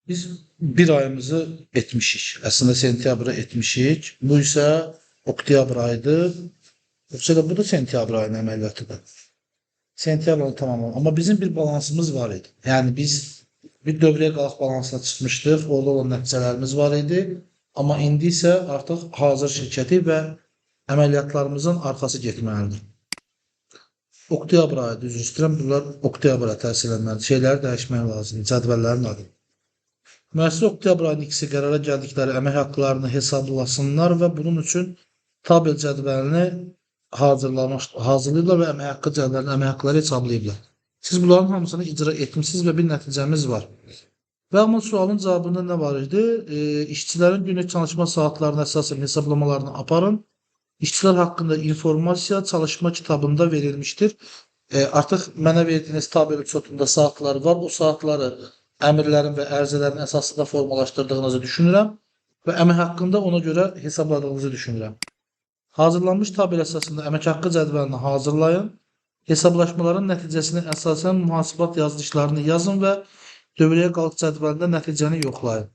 Biz bir ayımızı etmişik. Aslında sentyabrı etmişik. Bu ise oktyabr ayıdır. Yoksa da bu da sentyabr ayının əməliyyatıdır. Sentyabr ayı tamamlanır. Ama bizim bir balansımız var idi. Yani biz bir dövrəyə qalx balansına çıxmışdıq. Orada olan nəticələrimiz var idi. Amma indi isə artıq hazır şirkəti və əməliyyatlarımızın arxası getməlidir. Oktyabr ayı düz istəyirəm. Bunlar oktyabra təsir edilməlidir. Şeyləri dəyişmək lazımdır. Cədvəllərin adı. Müəssisə oktyabr ayının ikisi qərara gəldikləri əmək haqqlarını hesablasınlar və bunun üçün tabel cədvəlini hazırlayırlar və əmək haqqı cədvəlini əmək haqqları hesablayıblar. Siz bunların hamısını icra etmişsiniz və bir nəticəmiz var. Və amma sualın cavabında nə var idi? İşçilərin günlük çalışma saatlarına əsasən hesablamalarını aparın. İşçilər haqqında informasiya çalışma kitabında verilmişdir. Artıq mənə verdiyiniz tabel üçotunda saatlar var. O saatları əmrlərin və ərizələrin əsasında formalaşdırdığınızı düşünürəm və əmək haqqında ona görə hesabladığınızı düşünürəm. Hazırlanmış tabel əsasında əmək haqqı cədvəlini hazırlayın. Hesablaşmaların nəticəsini əsasən mühasibat yazılışlarını yazın və dövrəyə qalx cədvəlində nəticəni yoxlayın.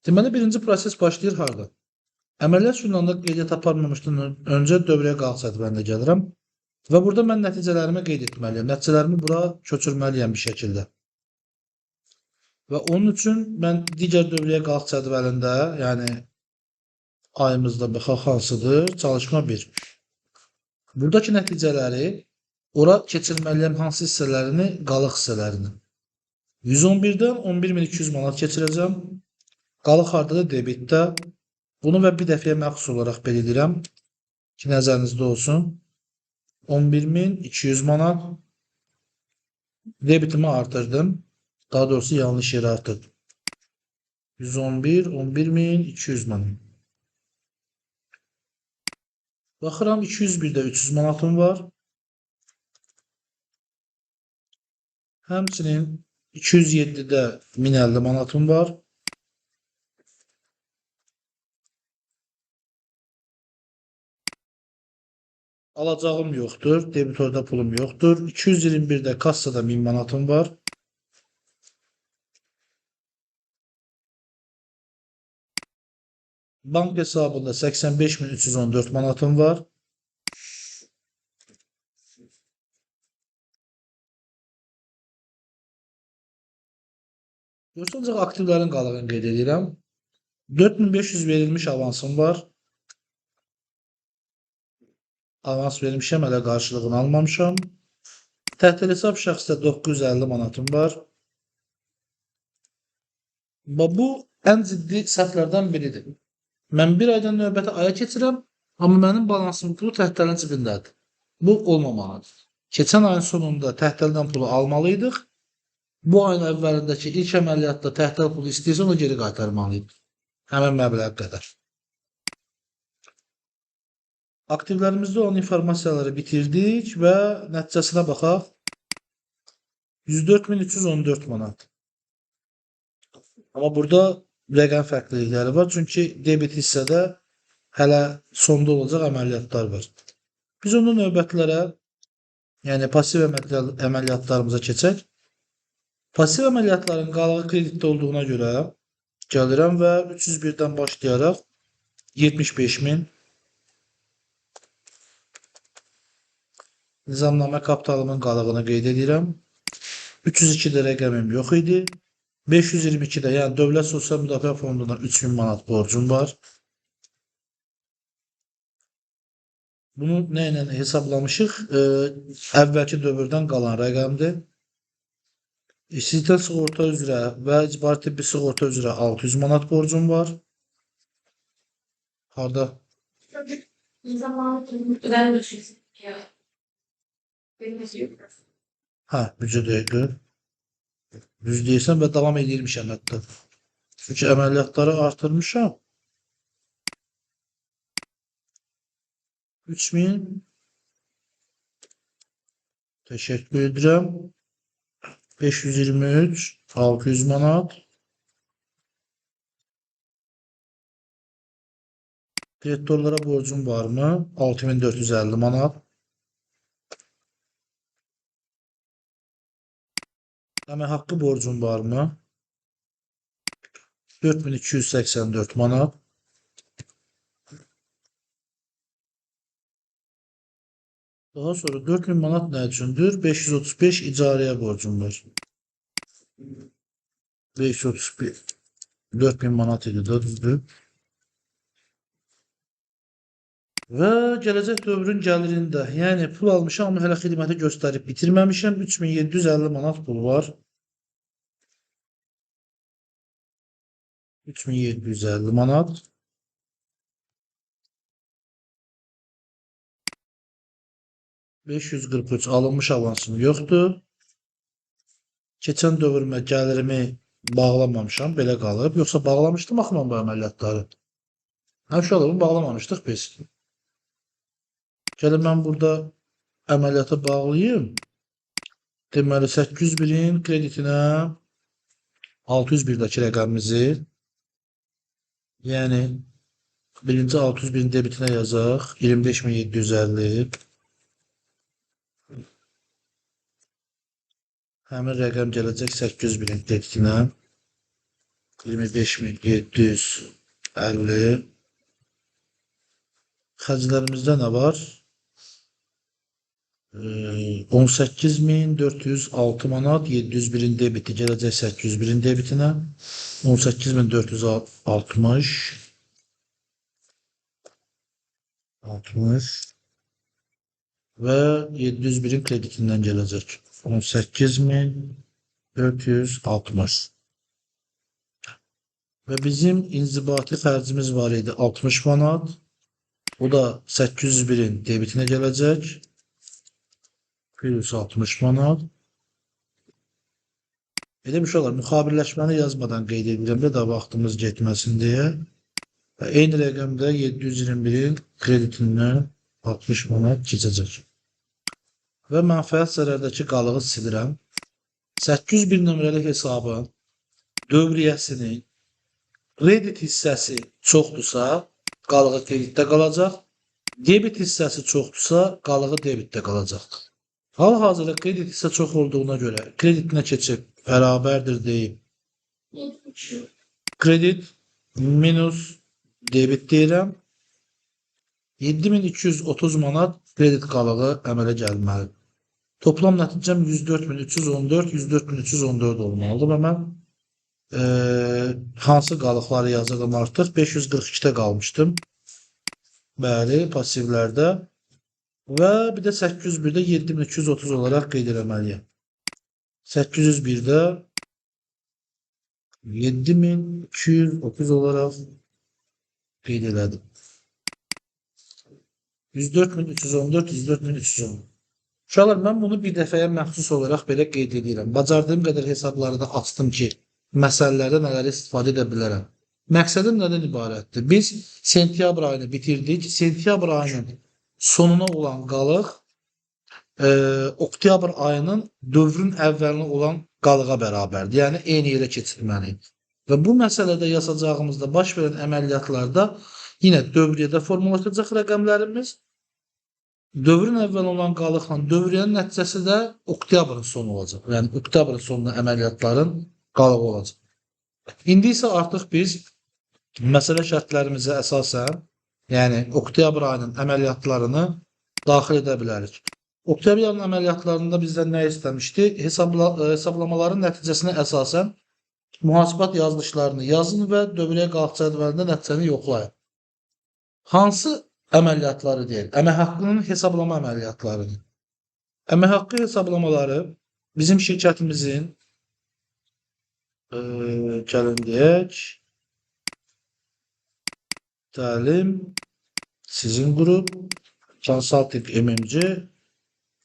Deməli, birinci proses başlayır harda? Əməliyyat jurnalında qeydiyyat aparmamışdan öncə dövrəyə qalx cədvəlində gəlirəm və burada mən nəticələrimi qeyd etməliyəm. Nəticələrimi bura köçürməliyəm bir şəkildə. Və onun üçün mən digər dövrəyə qalx cədvəlində, yəni ayımızda baxaq hansıdır? Çalışma 1. Buradakı nəticələri ora keçirməliyəm hansı hissələrini? Qalıq hissələrini. 111-dən 11200 manat keçirəcəm. Qalıq hardadır? Debitdə. Bunu və bir dəfəyə məxsus olaraq belə edirəm ki, nəzərinizdə olsun. 11200 manat debitimi artırdım. Daha doğrusu yanlış yere artırdım. 111, 11200 manat. Baxıram 201-də 300 manatım var. Həmçinin 207-də 1050 manatım var. Alacağım yoxdur. Debitorda pulum yoxdur. 221-də kassada 1000 manatım var. Bank hesabında 85.314 manatım var. Ancaq aktivlərin qalığını qeyd edirəm. 4500 verilmiş avansım var. Avans vermişəm, hələ qarşılığını almamışam. Təhtil hesab şəxsdə 950 manatım var. Bu ən ciddi səhvlərdən biridir. Mən bir aydan növbəti aya keçirəm, amma mənim balansım pulu təhtəlin cibindədir. Bu olmamalıdır. Keçən ayın sonunda təhtəldən pulu almalıydıq. Bu ayın əvvəlindəki ilk əməliyyatda təhtəl pulu istəyirsə onu geri qaytarmalıyıq. Həmin məbləğ qədər. Aktivlərimizdə olan informasiyaları bitirdik və nəticəsinə baxaq. 104.314 manat. Amma burada rəqəm fərqlilikləri var. Çünki debit hissədə hələ sonda olacaq əməliyyatlar var. Biz onu növbətlərə, yəni pasiv əməliyyatlarımıza keçək. Pasiv əməliyyatların qalığı kreditdə olduğuna görə gəlirəm və 301-dən başlayaraq 75.000 nizamnamə kapitalımın qalığını qeyd edirəm. 302-də rəqəmim yox idi. 522-də, yəni Dövlət Sosial Müdafiə Fondundan 3000 manat borcum var. Bunu nə ilə hesablamışıq? Əvvəlki dövrdən qalan rəqəmdir. İşsizlik sığorta üzrə və icbari tibbi sığorta üzrə 600 manat borcum var. Harda? Hə, büdcədəydi. Düz deyirsən və davam edirmişəm hətta. Çünki əməliyyatları artırmışam. 3000 təşəkkür edirəm. 523 600 manat. Kreditorlara borcum varmı? 6450 manat. Əmək haqqı borcum varmı? 4284 manat. Daha sonra 4000 manat nə üçündür? 535 icarəyə borcum var. 535 4000 manat idi da, düzdür? Və gələcək dövrün gəlirində, yəni pul almışam, amma hələ xidməti göstərib bitirməmişəm. 3750 manat pul var. 3750 manat. $543 alınmış avansım yoxdur. Keçən dövrümə gəlirimi bağlamamışam, belə qalıb. Yoxsa bağlamışdım axı mən bu əməliyyatları. Uşaqlarımı bağlamamışdıq biz. Gəlin mən burada əməliyyata bağlayayım. Deməli 801-in kreditinə 601-dəki rəqəmimizi, yəni birinci 601-in debitinə yazaq. 25750. Həmin rəqəm gələcək 801-in kreditinə. 25750. Xərclərimizdə nə var? 18406 manat, 701-in debiti gələcək 801-in debitinə. 18460 və 701-in kreditindən gələcək 18460. Və bizim inzibati xərcimiz var idi 60 manat. O da 801-in debitinə gələcək. 160 manat. Elə bir şey olar. Müxabirləşməni yazmadan qeyd edirəm də daha vaxtımız getməsin deyə. Və eyni rəqəmdə 721-in kreditindən 60 manat keçəcək. Və mənfəət zərərdəki qalığı silirəm. 801 nömrəli hesabın dövriyyəsinin kredit hissəsi çoxdursa, qalığı kreditdə qalacaq. Debit hissəsi çoxdursa, qalığı debitdə qalacaq. Hal-hazırda kredit hissə çox olduğuna görə kreditinə keçib bərabərdir deyib. Kredit minus debit deyirəm. 7230 manat kredit qalığı əmələ gəlməlidir. Toplam nəticəm 104314, 104314 olmalıdır və mən hansı qalıqları yazırım artıq? 542-də qalmışdım. Bəli, pasivlərdə. Və bir də 801-də 7230 olaraq qeyd eləməliyəm. 801-də 7230 olaraq qeyd elədim. 104314, 104310. Uşaqlar, mən bunu bir dəfəyə məxsus olaraq belə qeyd edirəm. Bacardığım qədər hesabları da açdım ki, məsələlərdə nələri istifadə edə bilərəm. Məqsədim nədən ibarətdir? Biz sentyabr ayını bitirdik. Sentyabr ayının sonuna olan qalıq oktyabr ayının dövrün əvvəlinə olan qalığa bərabərdir. Yəni, eyni yerə keçirməliyik. Və bu məsələdə yazacağımızda baş verən əməliyyatlarda yenə dövriyyədə formalaşacaq rəqəmlərimiz, dövrün əvvəl olan qalıqla dövriyyənin nəticəsi də oktyabrın sonu olacaq. Yəni, oktyabrın sonunda əməliyyatların qalığı olacaq. İndi isə artıq biz məsələ şərtlərimizə əsasən, yəni oktyabr ayının əməliyyatlarını daxil edə bilərik. Oktyabr ayının əməliyyatlarında bizdən nə istəmişdi? Hesablamaların nəticəsinə əsasən mühasibat yazılışlarını yazın və dövriyyə qalıq cədvəlində nəticəni yoxlayın. Hansı əməliyyatları deyil? Əmək haqqının hesablama əməliyyatlarını. Əmək haqqı hesablamaları bizim şirkətimizin gəlin deyək, təlim, sizin qrup, Consulting MMC,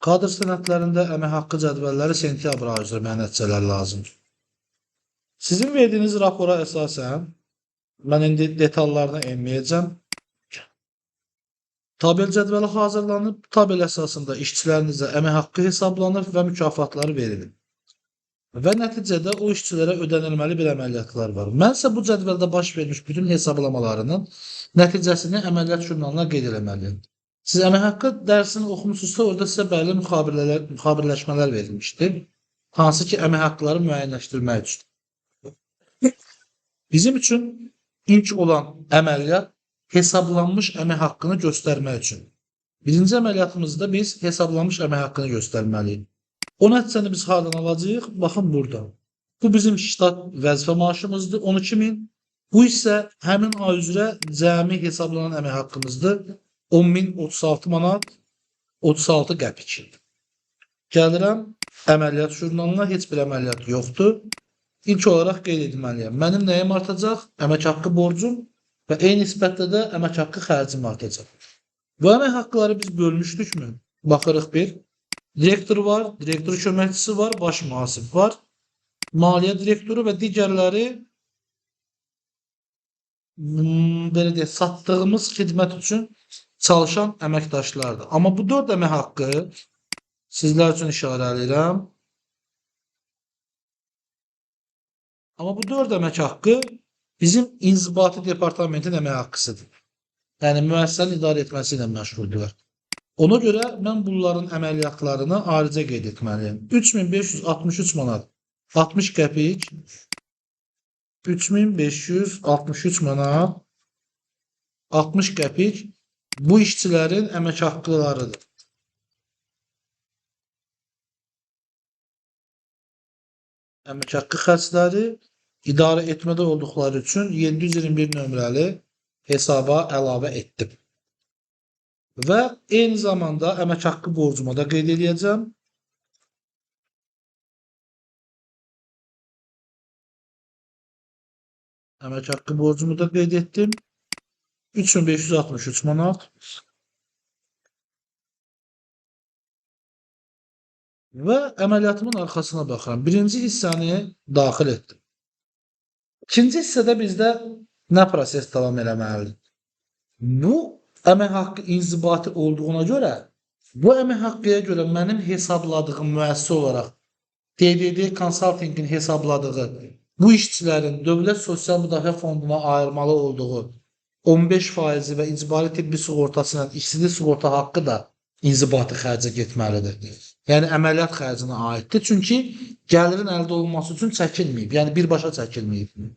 kadr sənədlərində əmək haqqı cədvəlləri sentyabr ayı üzrə mənə nəticələr lazımdır. Sizin verdiyiniz rapora əsasən, mən indi detallarına enməyəcəm. Tabel cədvəli hazırlanıb, tabel əsasında işçilərinizə əmək haqqı hesablanır və mükafatları verilir. Və nəticədə o işçilərə ödənilməli bir əməliyyatlar var. Mən isə bu cədvəldə baş vermiş bütün hesablamalarının nəticəsini əməliyyat jurnalına qeyd eləməliyim. Siz əmək haqqı dərsini oxumusunuzsa, orada sizə bəlli müxabirləşmələr verilmişdir. Hansı ki, əmək haqqları müəyyənləşdirmək üçün. Bizim üçün ilk olan əməliyyat hesablanmış əmək haqqını göstərmək üçün. Birinci əməliyyatımızda biz hesablanmış əmək haqqını göstərməliyik. O nəticəni biz hardan alacağıq? Baxın burada. Bu bizim ştat vəzifə maaşımızdır, 12.000. Bu isə həmin ay üzrə cəmi hesablanan əmək haqqımızdır, 10.036 manat 36 qəpik. Gəlirəm əməliyyat jurnalına, heç bir əməliyyat yoxdur. İlk olaraq qeyd etməliyəm. Mənim nəyim artacaq? Əmək haqqı borcum və eyni nisbətdə də əmək haqqı xərcim artacaq. Bu əmək haqqları biz bölmüşdükmü? Baxırıq bir. Direktor var, direktor köməkçisi var, baş mühasib var, maliyyə direktoru və digərləri belə deyək, satdığımız xidmət üçün çalışan əməkdaşlardır. Amma bu 4 əmək haqqı sizlər üçün işarə edirəm. Amma bu 4 əmək haqqı bizim inzibati departamentin əmək haqqısıdır. Yəni müəssisənin idarə etməsi ilə məşğuldurlar. Ona görə mən bunların əməliyyatlarını ayrıca qeyd etməliyəm. 3563 manat 60 qəpik, 3563 manat 60 qəpik bu işçilərin əmək haqqılarıdır. Əmək haqqı xərcləri idarə etmədə olduqları üçün 721 nömrəli hesaba əlavə etdim. Və eyni zamanda əmək haqqı borcumu da qeyd edəcəm. Əmək haqqı borcumu da qeyd etdim. 3563 manat. Və əməliyyatımın arxasına baxıram. Birinci hissəni daxil etdim. İkinci hissədə bizdə nə proses davam eləməlidir? Bu əmək haqqı inzibati olduğuna görə, bu əmək haqqıya görə mənim hesabladığım müəssisə olaraq DDD Consulting'in hesabladığı bu işçilərin Dövlət Sosial Müdafiə Fonduna ayırmalı olduğu 15% və icbari tibbi sığortası ilə işsizlik sığorta haqqı da inzibati xərcə getməlidir. Yəni əməliyyat xərcinə aiddir. Çünki gəlirin əldə olunması üçün çəkilməyib. Yəni birbaşa çəkilməyib.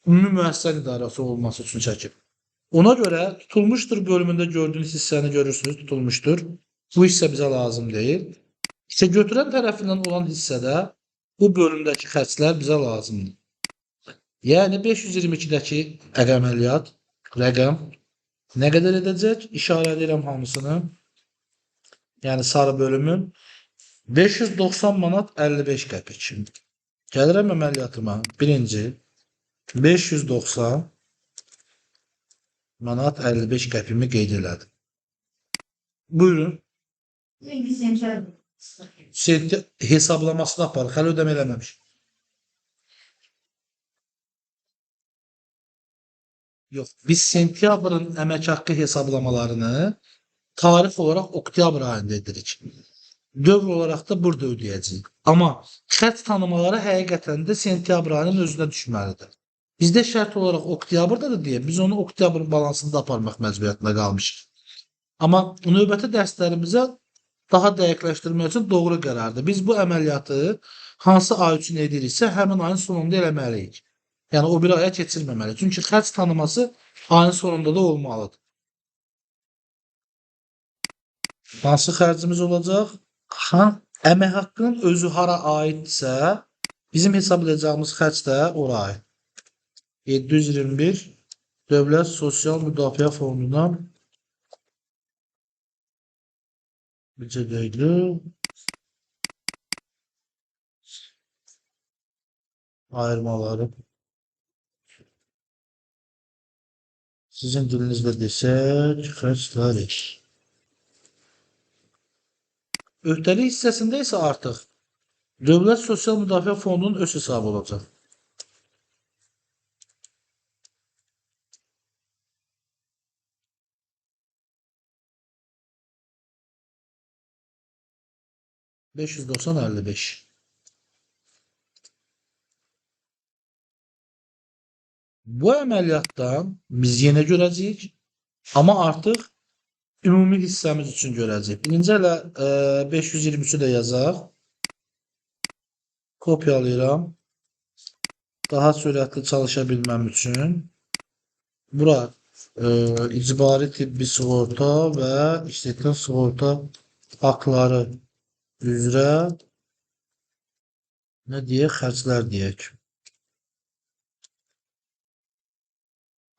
Ümumi müəssisə idarəsi olması üçün çəkib. Ona görə tutulmuşdur bölümündə gördüyünüz hissəni görürsünüz, tutulmuşdur. Bu hissə bizə lazım deyil. İşə götürən tərəfindən olan hissədə bu bölümdəki xərclər bizə lazımdır. Yəni 522-dəki əməliyyat rəqəm nə qədər edəcək? İşarə edirəm hamısını. Yəni sarı bölümün 590 manat 55 qəpik. Gəlirəm əməliyyatıma. Birinci 590 manat 55 qəpimi qeyd elədim. Buyurun. Hesablamasını aparıq. Hələ ödəmə eləməmiş. Yox. Biz sentyabrın əmək haqqı hesablamalarını tarix olaraq oktyabr ayında edirik. Dövr olaraq da burada ödəyəcəyik. Amma xərc tanımaları həqiqətən də sentyabr ayının özünə düşməlidir. Bizdə şərt olaraq oktyabrdadır deyə biz onu oktyabrın balansında aparmaq məcburiyyətində qalmışıq. Amma növbəti dərslərimizə daha dəqiqləşdirmək üçün doğru qərardır. Biz bu əməliyyatı hansı ay üçün ediriksə, həmin ayın sonunda eləməliyik. Yəni o bir aya keçirməməliyik. Çünki xərc tanıması ayın sonunda da olmalıdır. Hansı xərcimiz olacaq? Əmək haqqının özü hara aiddirsə, bizim hesablayacağımız xərc də ora aid. 721 Dövlət Sosial Müdafiə Fonduna bircə dəqiqə ayırmaları. Sizin dilinizdə desək, xərcləri. Öhdəlik hissəsində isə artıq Dövlət Sosial Müdafiə Fondunun öz hesabı olacaq. $590.55. Bu əməliyyatdan biz yenə görəcəyik, amma artıq ümumi hissəmiz üçün görəcəyik. Birinci elə 523-ü də yazaq. Kopyalayıram. daha sürətli çalışa bilməm üçün bura icbari tibbi sığorta və işlətmə sığorta haqları üzrə nə deyək, xərclər deyək.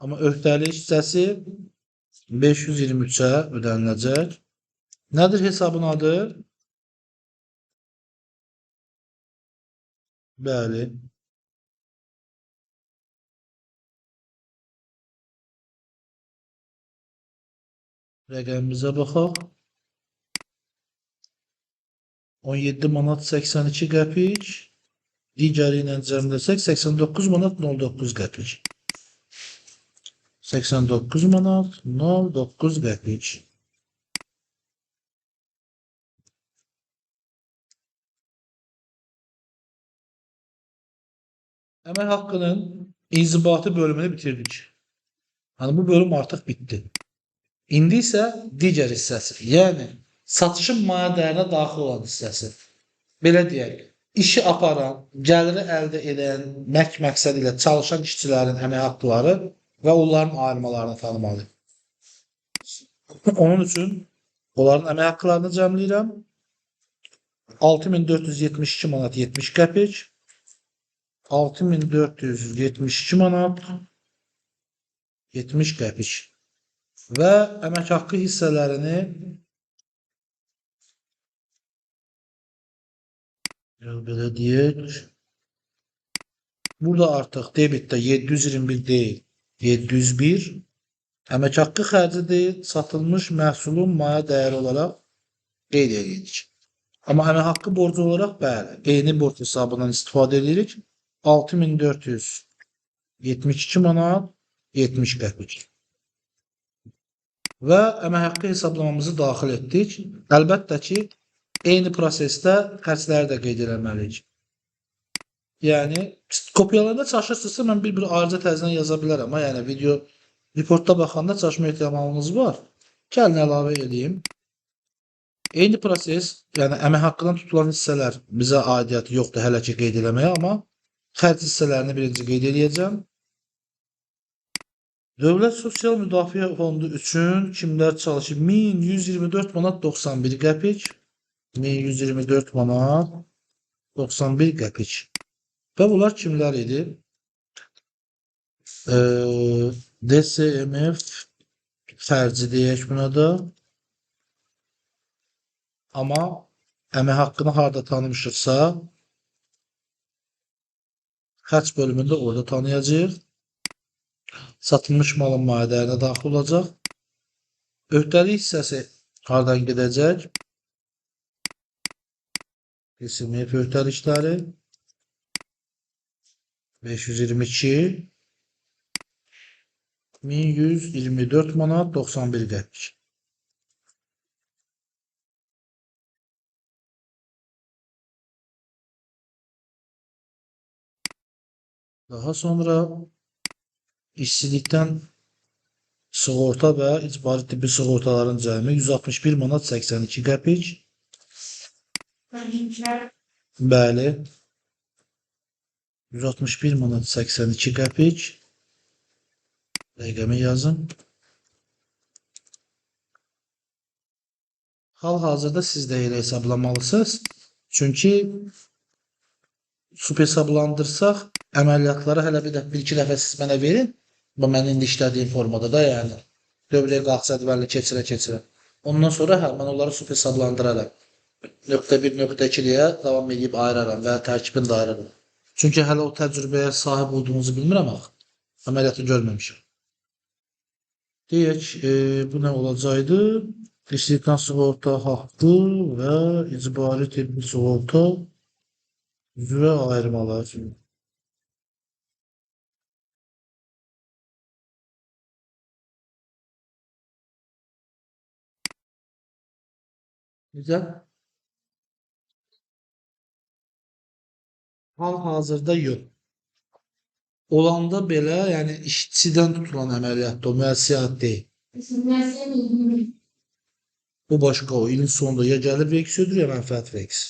Amma öhdəlik hissəsi 523-ə ödəniləcək. Nədir hesabın adı? Bəli. Rəqəmimizə baxaq. 17 manat 82 qəpik. Digəri ilə cəmləsək 89 manat 09 qəpik. 89 manat 09 qəpik. Əmək haqqının inzibati bölümünü bitirdik. Hani bu bölüm artıq bitdi. İndi isə digər hissəsi, yəni satışın maya dəyərinə daxil olan hissəsi. Belə deyək, işi aparan, gəliri əldə edən, məqsədi ilə çalışan işçilərin əmək haqqları və onların ayırmalarını tanımalıyıq. Onun üçün onların əmək haqqlarını cəmləyirəm. 6472 manat 70 qəpik. 6472 manat 70 qəpik. Və əmək haqqı hissələrini belə deyək. Burada artıq debitdə 721 deyil, 701. Əmək haqqı xərci deyil, satılmış məhsulun maya dəyəri olaraq qeyd edirik. Amma əmək haqqı borcu olaraq bəli, eyni borc hesabından istifadə edirik. 6472 manat 70 qəpik. Və əmək haqqı hesablamamızı daxil etdik. Əlbəttə ki, eyni prosesdə xərcləri də qeyd eləməliyik. Yəni, kopyalarda çalışırsınızsa, mən bir ayrıca təzdən yaza bilərəm. Amma yəni, video reportda baxanda çalışma ehtimalınız var. Gəlin əlavə edeyim. Eyni proses, yəni əmək haqqından tutulan hissələr bizə aidiyyəti yoxdur hələ ki qeyd eləməyə, amma xərc hissələrini birinci qeyd edəcəm. Dövlət Sosial Müdafiə Fondu üçün kimlər çalışır? 1124 manat 91 qəpik. 1124 manat 91 qəpik. Və bunlar kimlər idi? DSMF xərci deyək buna da. Amma əmək haqqını harada tanımışıqsa, xərc bölümündə orada tanıyacaq. Satılmış malın maya dəyərinə daxil olacaq. Öhdəlik hissəsi haradan gedəcək? DSMF öhdəlikləri 522 1124 manat 91 qəpik. Daha sonra işçilikdən sığorta və icbari tibbi sığortaların cəmi 161 manat 82 qəpik. Bəli. 161 manat 82 qəpik. Rəqəmi yazın. Hal-hazırda siz də elə hesablamalısınız. Çünki sub hesablandırsaq, əməliyyatları hələ bir-iki dəfə siz mənə verin. Bu mən indi işlədiyim formada da, yəni dövrəyə qalx cədvəlini keçirə. Ondan sonra mən onları sub hesablandıraram. Nöqtə 1, nöqtə 2-liyə davam edib ayıraram və tərkibini də ayıraram. Çünki hələ o təcrübəyə sahib olduğunuzu bilmirəm axı. Əməliyyatı görməmişəm. Deyək, bu nə olacaqdı? İşsizlikdən sığorta haqqı və icbari tibbi sığorta üzrə ayırmalar. Güzel. Hal-hazırda yox. Olanda belə, yəni işçidən tutulan əməliyyatda o müəssiyyat deyil. Bu başqa o, ilin sonunda ya gəlir vergisi ödür, ya mənfəət vergisi.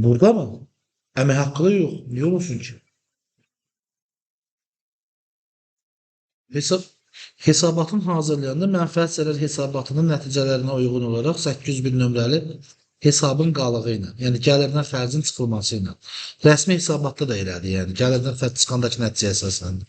Burada mı? Əmək haqqı da yox. Niyə olsun ki? Hesab Hesabatın hazırlayanda mənfəət zərər hesabatının nəticələrinə uyğun olaraq 801 nömrəli hesabın qalığı ilə, yəni gəlirdən xərcin çıxılması ilə. Rəsmi hesabatda da elədir, yəni gəlirdən xərc çıxandakı nəticəyə əsasləndir.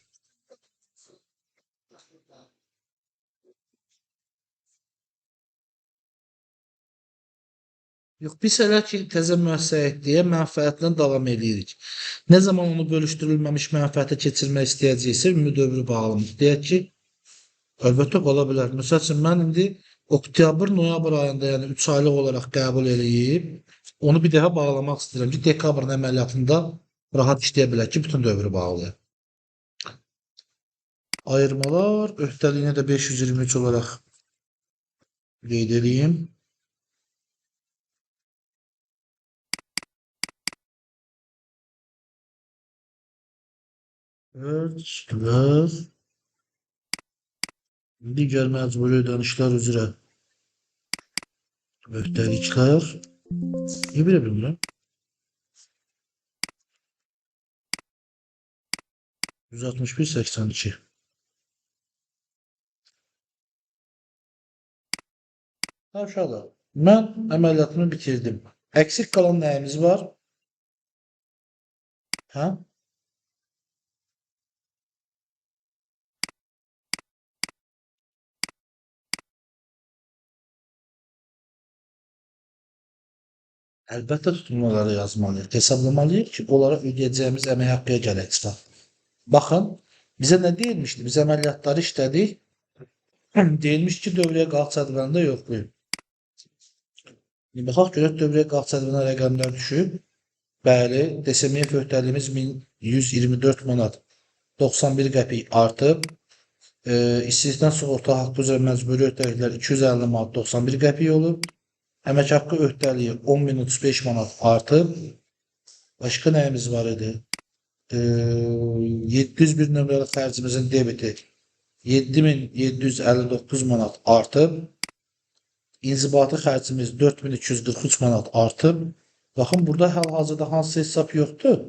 Yox, biz hələ ki təzə müəssisəyə mənfəətlə davam edirik. Nə zaman onu bölüşdürülməmiş mənfəətə keçirmək istəyəcəksə, ümumi dövrü bağlamır. Deyək ki, əlbəttə qala bilər. Məsəl üçün, mən indi oktyabr, noyabr ayında, yəni 3 aylıq olaraq qəbul eləyib, onu bir dəfə bağlamaq istəyirəm ki, dekabrın əməliyyatında rahat işləyə bilər ki, bütün dövrü bağlayır. Ayırmalar, öhdəliyinə də 523 olaraq qeyd edeyim. Ölçülər, digər məcburi ödənişlər üzrə öhdəliklər. Niyə belə bilmirəm? 161.82. Aşağıda. Mən əməliyyatımı bitirdim. Əksik qalan nəyimiz var? Hə? Əlbəttə tutulmaları yazmalıyıq. Hesablamalıyıq ki, onlara ödəyəcəyimiz əmək haqqıya gələk çıxaq. Baxın, bizə nə deyilmişdi? Biz əməliyyatları işlədik. Deyilmiş ki, dövrəyə qalx cədvəlində yoxlayın. Baxaq görək dövrəyə qalx cədvəlinə rəqəmlər düşüb. Bəli, DSM-yə öhdəliyimiz 1124 manat 91 qəpik artıb. İşsizlikdən sığorta haqqı üzrə məcburi öhdəliklər 250 manat 91 qəpik olub. Əmək haqqı öhdəliyi 10.035 manat artıb. Başqa nəyimiz var idi? 701 nömrəli xərcimizin debiti 7759 manat artıb. İnzibati xərcimiz 4243 manat artıb. Baxın, burada hal-hazırda hansı hesab yoxdur?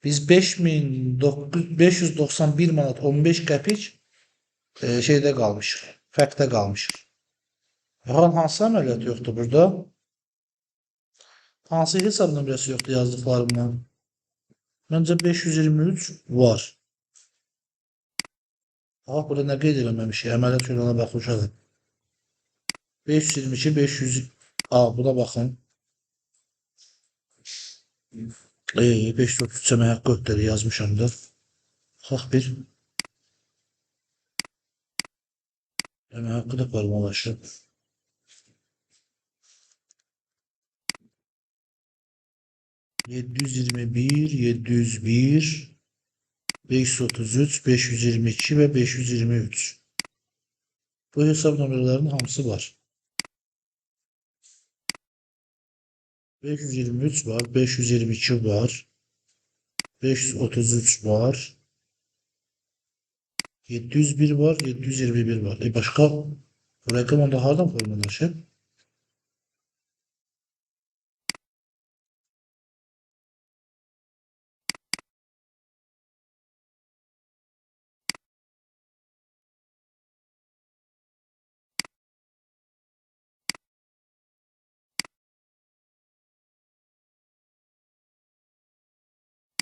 Biz 5591 manat 15 qəpik şeydə qalmışıq, fərqdə qalmışıq. Baxın, hansı əməliyyat yoxdur burada? Hansı hesab nömrəsi yoxdur yazdıqlarımdan? Məncə 523 var. Bax, burada nə qeyd eləməmişik? Əməliyyat yoluna baxmışaq. 522, 500... Buna baxın. 533 əmək haqqı öhdəliyi yazmışam da. Baxaq bir. Əmək haqqı da formalaşıb. 721, 701, 533, 522 ve 523. Bu hesap numaralarının hamısı var. 523 var, 522 var, 533 var, 701 var, 721 var. Başka bu rakam onda hardan formalaşır?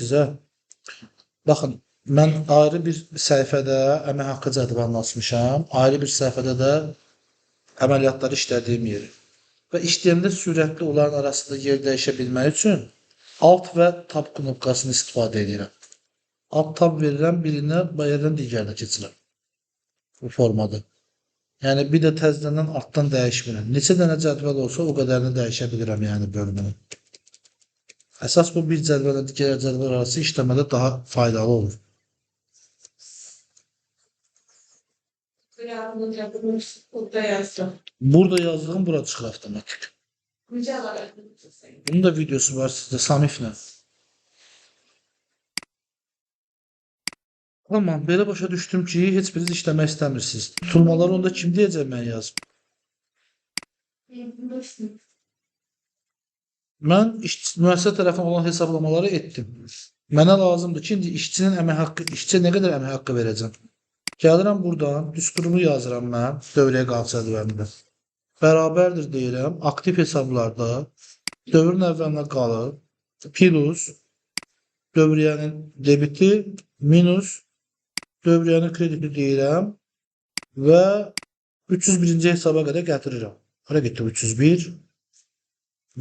Sizə baxın, mən ayrı bir səhifədə əmək haqqı cədvəlini açmışam. Ayrı bir səhifədə də əməliyyatları işlədiyim yeri. Və işləyəndə sürətli onların arasında yer dəyişə bilmək üçün Alt və Tab knopkasını istifadə edirəm. Alt tab verirəm, birinə, bayırdan digərinə keçirəm. Bu formada. Yəni bir də təzədən altdan dəyişmirəm. Neçə dənə cədvəl olsa o qədərini dəyişə bilirəm, yəni bölümünü. Əsas bu bir cədvələ digər cədvəl arası işləmədə daha faydalı olur. Burada yazdığım bura çıxır avtomatik. Bunun da videosu var sizdə Samiflə. Tamam, belə başa düşdüm ki, heç biriniz işləmək istəmirsiniz. Tutulmaları onda kim deyəcək mən yazım? Mən müəssisə tərəfindən olan hesablamaları etdim. Mənə lazımdır ki, indi işçinin əmək haqqı, işçiyə nə qədər əmək haqqı verəcəm? Gəlirəm buradan, düsturumu yazıram mən dövrəyə qalx cədvəlində. Bərabərdir deyirəm, aktiv hesablarda dövrün əvvəlinə qalır, plus dövriyyənin debiti minus dövriyyənin krediti deyirəm və 301-ci hesaba qədər gətirirəm. Hara getdi 301?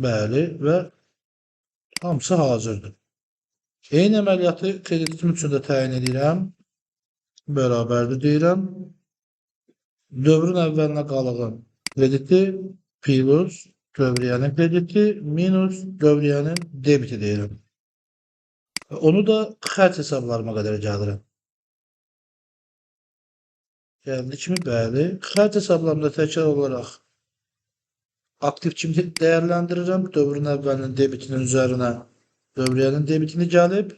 Bəli və hamısı hazırdır. Eyni əməliyyatı kreditim üçün də təyin edirəm. Bərabərdir deyirəm. Dövrün əvvəlinə qalığın krediti plus dövriyyənin krediti minus dövriyyənin debiti deyirəm. Onu da xərc hesablarıma qədər gəlirəm. Gəldi kimi bəli. Xərc hesablarımda təkrar olaraq aktiv kimi dəyərləndirirəm. Dövrün əvvəlinin debitinin üzərinə dövriyyənin debitini gəlib.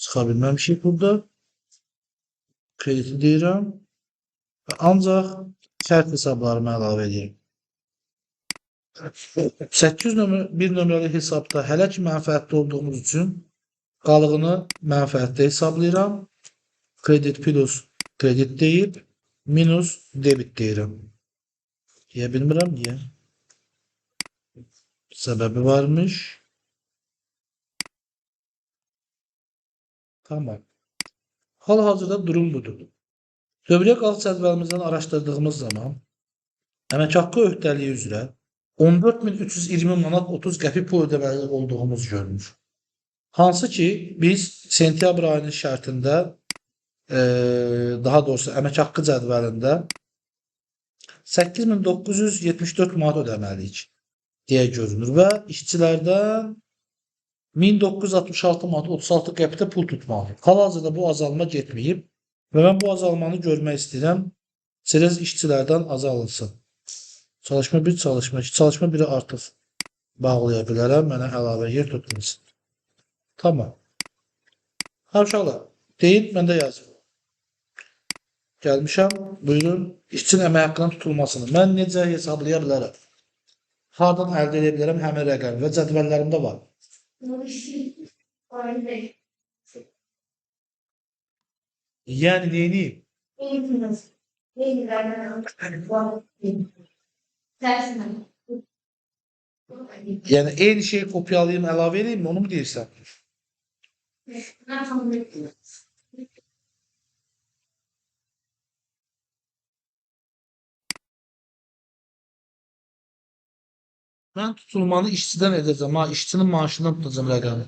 Çıxa bilməmişik burada. Krediti deyirəm. Və ancaq şərt hesablarımı əlavə edeyim. 801 nömrəli hesabda hələ ki mənfəətli olduğumuz üçün qalığını mənfəətdə hesablayıram. Kredit plus kredit deyib, minus debit deyirəm. Deyə bilmirəm niyə. Səbəbi varmış. Tamam. Hal-hazırda durum budur. Dövrəyə qalx cədvəlimizdən araşdırdığımız zaman əmək haqqı öhdəliyi üzrə 14.320 manat 30 qəpik pul ödəməli olduğumuz görünür. Hansı ki, biz sentyabr ayının şərtində, daha doğrusu əmək haqqı cədvəlində 8.974 manat ödəməliyik deyə görünür və işçilərdən 1966 manat 36 qəpikdə pul tutmalıyıq. Hal-hazırda bu azalma getməyib və mən bu azalmanı görmək istəyirəm. Çerez işçilərdən azalılsın. Çalışma 1, çalışma 2, çalışma 1-i artıq bağlaya bilərəm. Mənə əlavə yer tutulsun. Tamam. Uşaqlar, deyin, mən də yazım. Gəlmişəm, buyurun, işçinin əmək haqqının tutulmasını mən necə hesablaya bilərəm? Hardan əldə edə bilərəm həmin rəqəmi və cədvəllərimdə var. Yəni neyini? Yəni eyni şeyi kopyalayayım, əlavə edeyim mi? Onu mu deyirsən? Mən tutulmanı işçidən edəcəm. İşçinin maaşından tutacağım rəqəmi.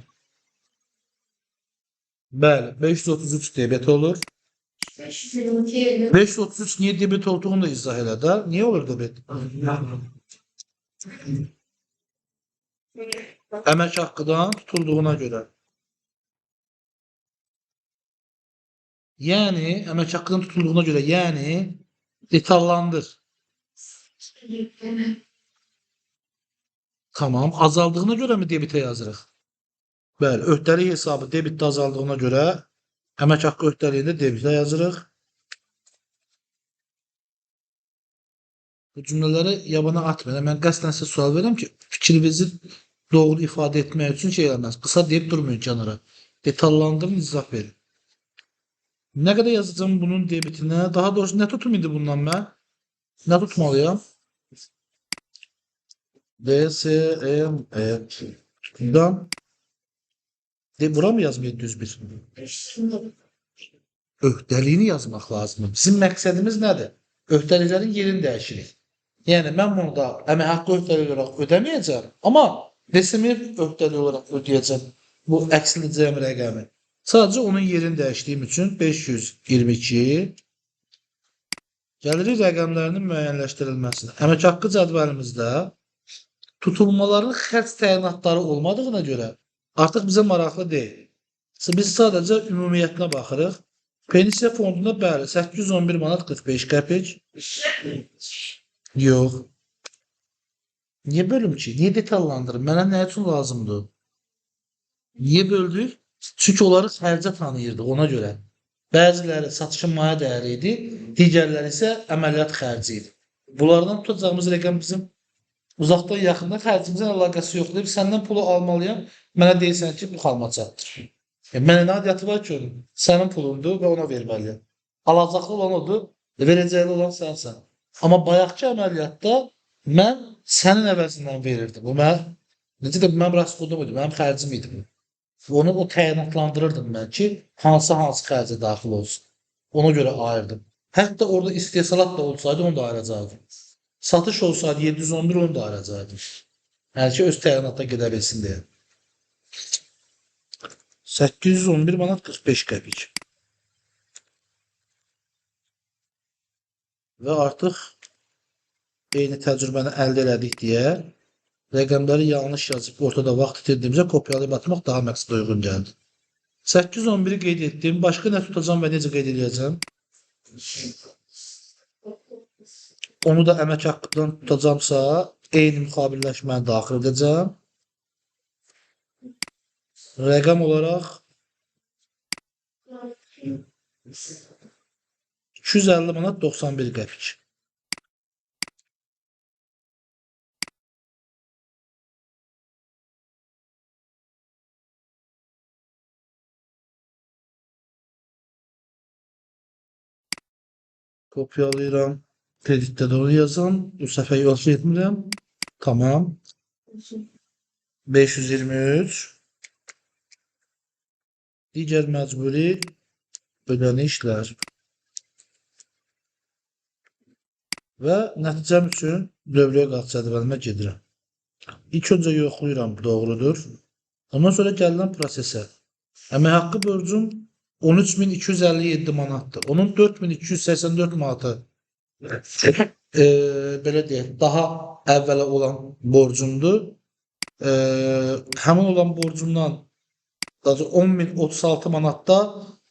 Bəli, 533 debet olur. 533 niye debet olduğunu da izah elə də. Niye olur debet? Əmək haqqıdan tutulduğuna görə. Yəni, əmək haqqıdan tutulduğuna görə, yəni detallandır. Tamam, azaldığına görə mi debitə yazırıq? Bəli, öhdəlik hesabı debitdə azaldığına görə əmək haqqı öhdəliyində debitə yazırıq. Bu cümlələri yabana atmayın. Mən qəsdən sizə sual verirəm ki, fikrinizi doğru ifadə etmək üçün şey eləməz. Qısa deyib durmayın kənara. Detallandırın, izah verin. Nə qədər yazacağım bunun debitinə? Daha doğrusu nə tutum indi bundan mən? Nə tutmalıyam? DSM tutumdan bura mı yazmayı düz bir? Öhdəliyini yazmaq lazımdır. Bizim məqsədimiz nədir? Öhdəliklərin yerini dəyişirik. Yəni, mən bunu da əmək haqqı öhdəlik olaraq ödəməyəcəm, amma DSM öhdəlik olaraq ödəyəcəm bu əksiləcəyim rəqəmi. Sadəcə onun yerini dəyişdiyim üçün 522 gəlirik rəqəmlərinin müəyyənləşdirilməsinə. Əmək haqqı cədvəlimizdə tutulmaların xərc təyinatları olmadığına görə artıq bizə maraqlı deyil. Biz sadəcə ümumiyyətinə baxırıq. Pensiya fondunda bəli 811 manat 45 qəpik. Yox. Niyə bölüm ki? Niyə detallandırım? Mənə nə üçün lazımdır? Niyə böldük? Çünki onları xərcə tanıyırdıq ona görə. Bəziləri satışın maya dəyəri idi, digərləri isə əməliyyat xərci idi. Bunlardan tutacağımız rəqəm bizim Uzaqdan yaxından xərcimizin əlaqəsi yoxdur. Səndən pulu almalıyam. Mənə deyirsən ki, bu xanıma çatdır. Mənə nə adiyyatı var ki onun? Sənin pulundur və ona verməliyəm. Alacaqlı olan odur, verəcəkli olan sənsən. Amma bayaqki əməliyyatda mən sənin əvəzindən verirdim. Bu mən necə də mənim rəsxodum idi, mənim xərcim idi bu. Onu o təyinatlandırırdım mən ki, hansı xərcə daxil olsun. Ona görə ayırdım. Hətta orada istehsalat da olsaydı onu da ayıracaqdım. Satış olsaydı 711 onu da ayıracaqdım. Yəni ki, öz təyinata gedə bilsin deyə. 811 manat 45 qəpik. Və artıq eyni təcrübəni əldə elədik deyə rəqəmləri yanlış yazıb ortada vaxt itirdiyimizə kopyalayıb atmaq daha məqsədə uyğun gəldi. 811-i qeyd etdim. Başqa nə tutacağım və necə qeyd edəcəm? Onu da əmək haqqından tutacamsa, eyni müqabilləşməni daxil edəcəm. Rəqəm olaraq 250 manat 91 qəpik. Kopyalayıram. Kreditdə də onu yazam. Bu səfər yol etmirəm. Tamam. 523. Digər məcburi ödənişlər. Və nəticəm üçün dövrəyə qalx cədvəlimə gedirəm. İlk öncə yoxlayıram, doğrudur. Ondan sonra gəlirəm prosesə. Əmək haqqı borcum 13.257 manatdır. Onun 4.284 manatı belə deyək, daha əvvələ olan borcumdur. Həmin olan borcumdan 10.036 manatda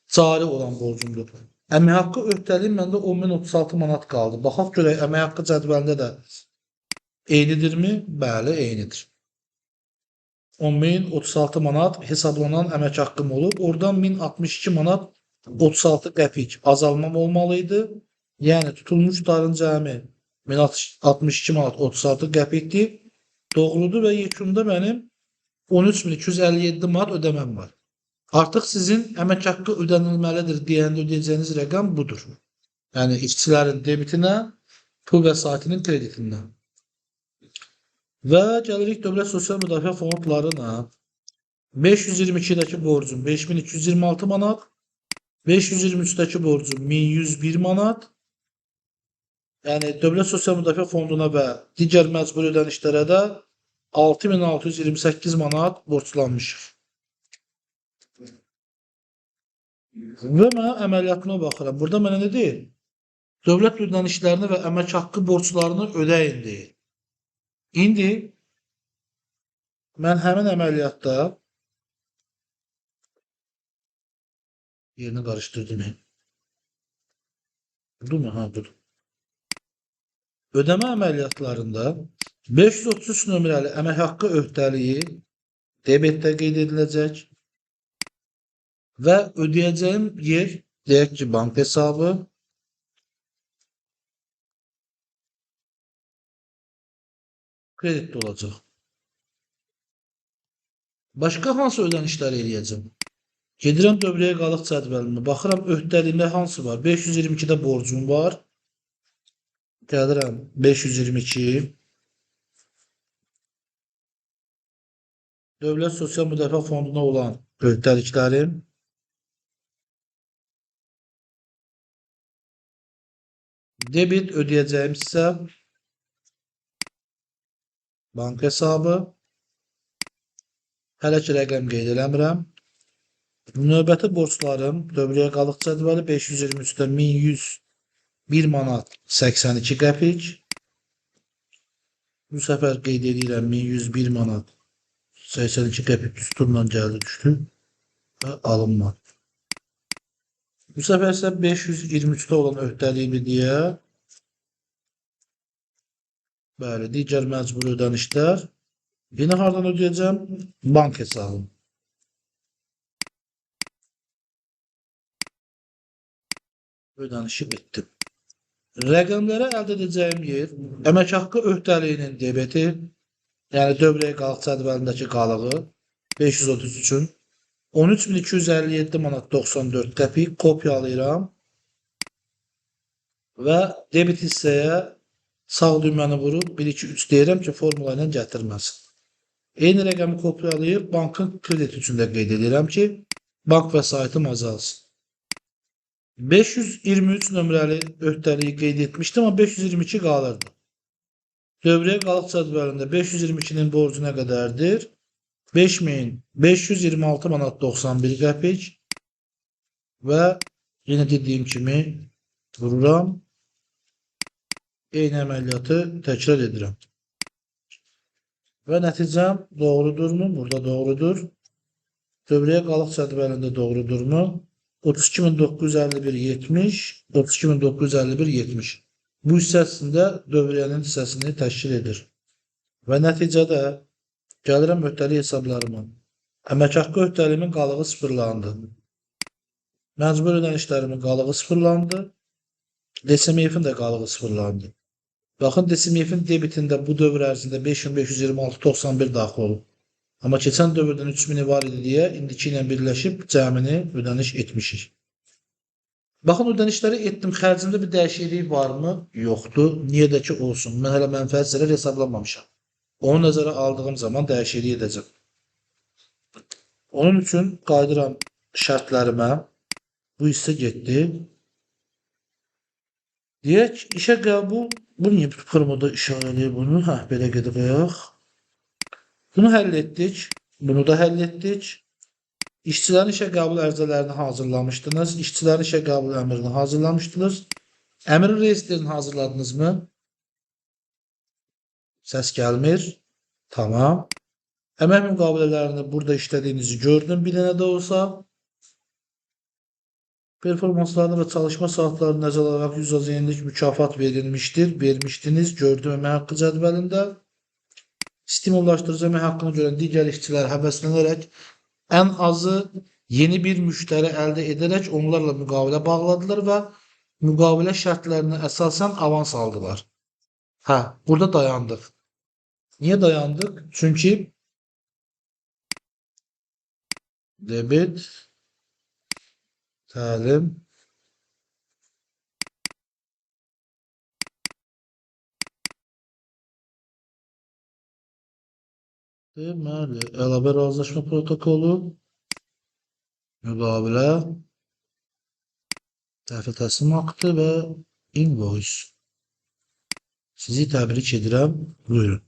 cari olan borcumdur. Əmək haqqı öhdəliyim məndə 10.036 manat qaldı. Baxaq görək, əmək haqqı cədvəlində də eynidirmi? Bəli, eynidir. 10.036 manat hesablanan əmək haqqım olub. Oradan 1062 manat 36 qəpik azalmam olmalıydı. Yəni tutulmuş tutarın cəmi 1062 manat 36 qəpikdir. Doğrudur və yekunda mənim 13.257 manat ödəməm var. Artıq sizin əmək haqqı ödənilməlidir deyəndə ödəyəcəyiniz rəqəm budur. Yəni işçilərin debitinə, pul vəsaitinin kreditindən. Və gəlirik Dövlət Sosial Müdafiə Fondlarına. 522-dəki borcum 5226 manat, 523-dəki borcum 1101 manat. Yəni Dövlət Sosial Müdafiə Fonduna və digər məcburi ödənişlərə də 6628 manat borclanmışıq. Və mənə əməliyyatıma baxıram. Burada mənə nə deyil? Dövlət ödənişlərini və əmək haqqı borclarını ödəyin deyil. İndi mən həmin əməliyyatda yerini qarışdırdım. Budur mu? Ha, budur. Ödəmə əməliyyatlarında 533 nömrəli əmək haqqı öhdəliyi debetdə qeyd ediləcək və ödəyəcəyim yer, deyək ki, bank hesabı, kreditdə olacaq. Başqa hansı ödənişlər eləyəcəm? Gedirəm dövrəyə qalıq cədvəlimə, baxıram öhdəliyimdə hansı var? 522-də borcum var. Gəlirəm 522. Dövlət Sosial Müdafiə Fonduna olan öhdəliklərim. Debit ödəyəcəyim isə bank hesabı. Hələ ki rəqəm qeyd eləmirəm. Növbəti borclarım dövrəyə qalıq cədvəli 523-də 1101 manat 82 qəpik. Bu səfər qeyd edirəm 1101 manat 82 qəpik üstündən gəldi düşdü və alınmadı. Bu səfər isə 523-də olan öhdəliyimi deyə bəli, digər məcburi ödənişlər. Yine hardan ödəyəcəm? Bank hesabı. Ödənişi etdim. Rəqəmləri əldə edəcəyim yer əmək haqqı öhdəliyinin debeti, yəni dövrəyə qalıq cədvəlindəki qalığı 530 üçün 13.257 manat 94 qəpik kopyalayıram və debit hissəyə sağ düyməni vurub 1, 2, 3 deyirəm ki, formula ilə gətirməsin. Eyni rəqəmi kopyalayıb bankın kredit üçün də qeyd edirəm ki, bank vəsaitim azalsın. 523 nömrəli öhdəliyi qeyd etmişdim, amma 522 qalırdı. Dövrəyə qalıq cədvəlində 522-nin borcu nə qədərdir? 5526 manat 91 qəpik və yenə dediyim kimi vururam. Eyni əməliyyatı təkrar edirəm. Və nəticəm doğrudurmu? Burada doğrudur. Dövrəyə qalıq cədvəlində doğrudurmu? 32.951.70, 32.951.70. Bu hissəsində dövrənin hissəsini təşkil edir. Və nəticədə gəlirəm öhdəlik hesablarıma. Əmək haqqı öhdəliyimin qalığı sıfırlandı. Məcbur ödənişlərimin qalığı sıfırlandı. DSMF-in də qalığı sıfırlandı. Baxın, DSMF-in debitində bu dövr ərzində 5526.91 daxil olub. Amma keçən dövrdən 3000 var idi deyə indiki ilə birləşib cəmini ödəniş etmişik. Baxın, ödənişləri etdim. Xərcimdə bir dəyişiklik varmı? Yoxdur. Niyə də ki olsun? Mən hələ mənfəət zərər hesablanmamışam. Onu nəzərə aldığım zaman dəyişiklik edəcəm. Onun üçün qayıdıram şərtlərimə. Bu hissə getdi. Deyək, işə qəbul. Bu niyə formada işarələyir bunu? Belə gedək. Bunu həll etdik. Bunu da həll etdik. İşçilərin işə qəbul ərizələrini hazırlamışdınız. İşçilərin işə qəbul əmrini hazırlamışdınız. Əmrin reyestrini hazırladınızmı? Səs gəlmir. Tamam. Əmək müqavilələrini burada işlədiyinizi gördüm bir dənə də olsa. Performanslarını və çalışma saatlarını nəzərə alaraq 100 az yenilik mükafat verilmişdir. Vermişdiniz. Gördüm əmək haqqı cədvəlində. Stimullaşdırıcı əmək haqqını görən digər işçilər həvəslənərək ən azı yeni bir müştəri əldə edərək onlarla müqavilə bağladılar və müqavilə şərtlərinə əsasən avans aldılar. Burada dayandıq. Niyə dayandıq? Çünki debit, təlim, deməli, əlavə razılaşma protokolu, müqavilə, təhvil təslim aktı və invoice. Sizi təbrik edirəm. Buyurun.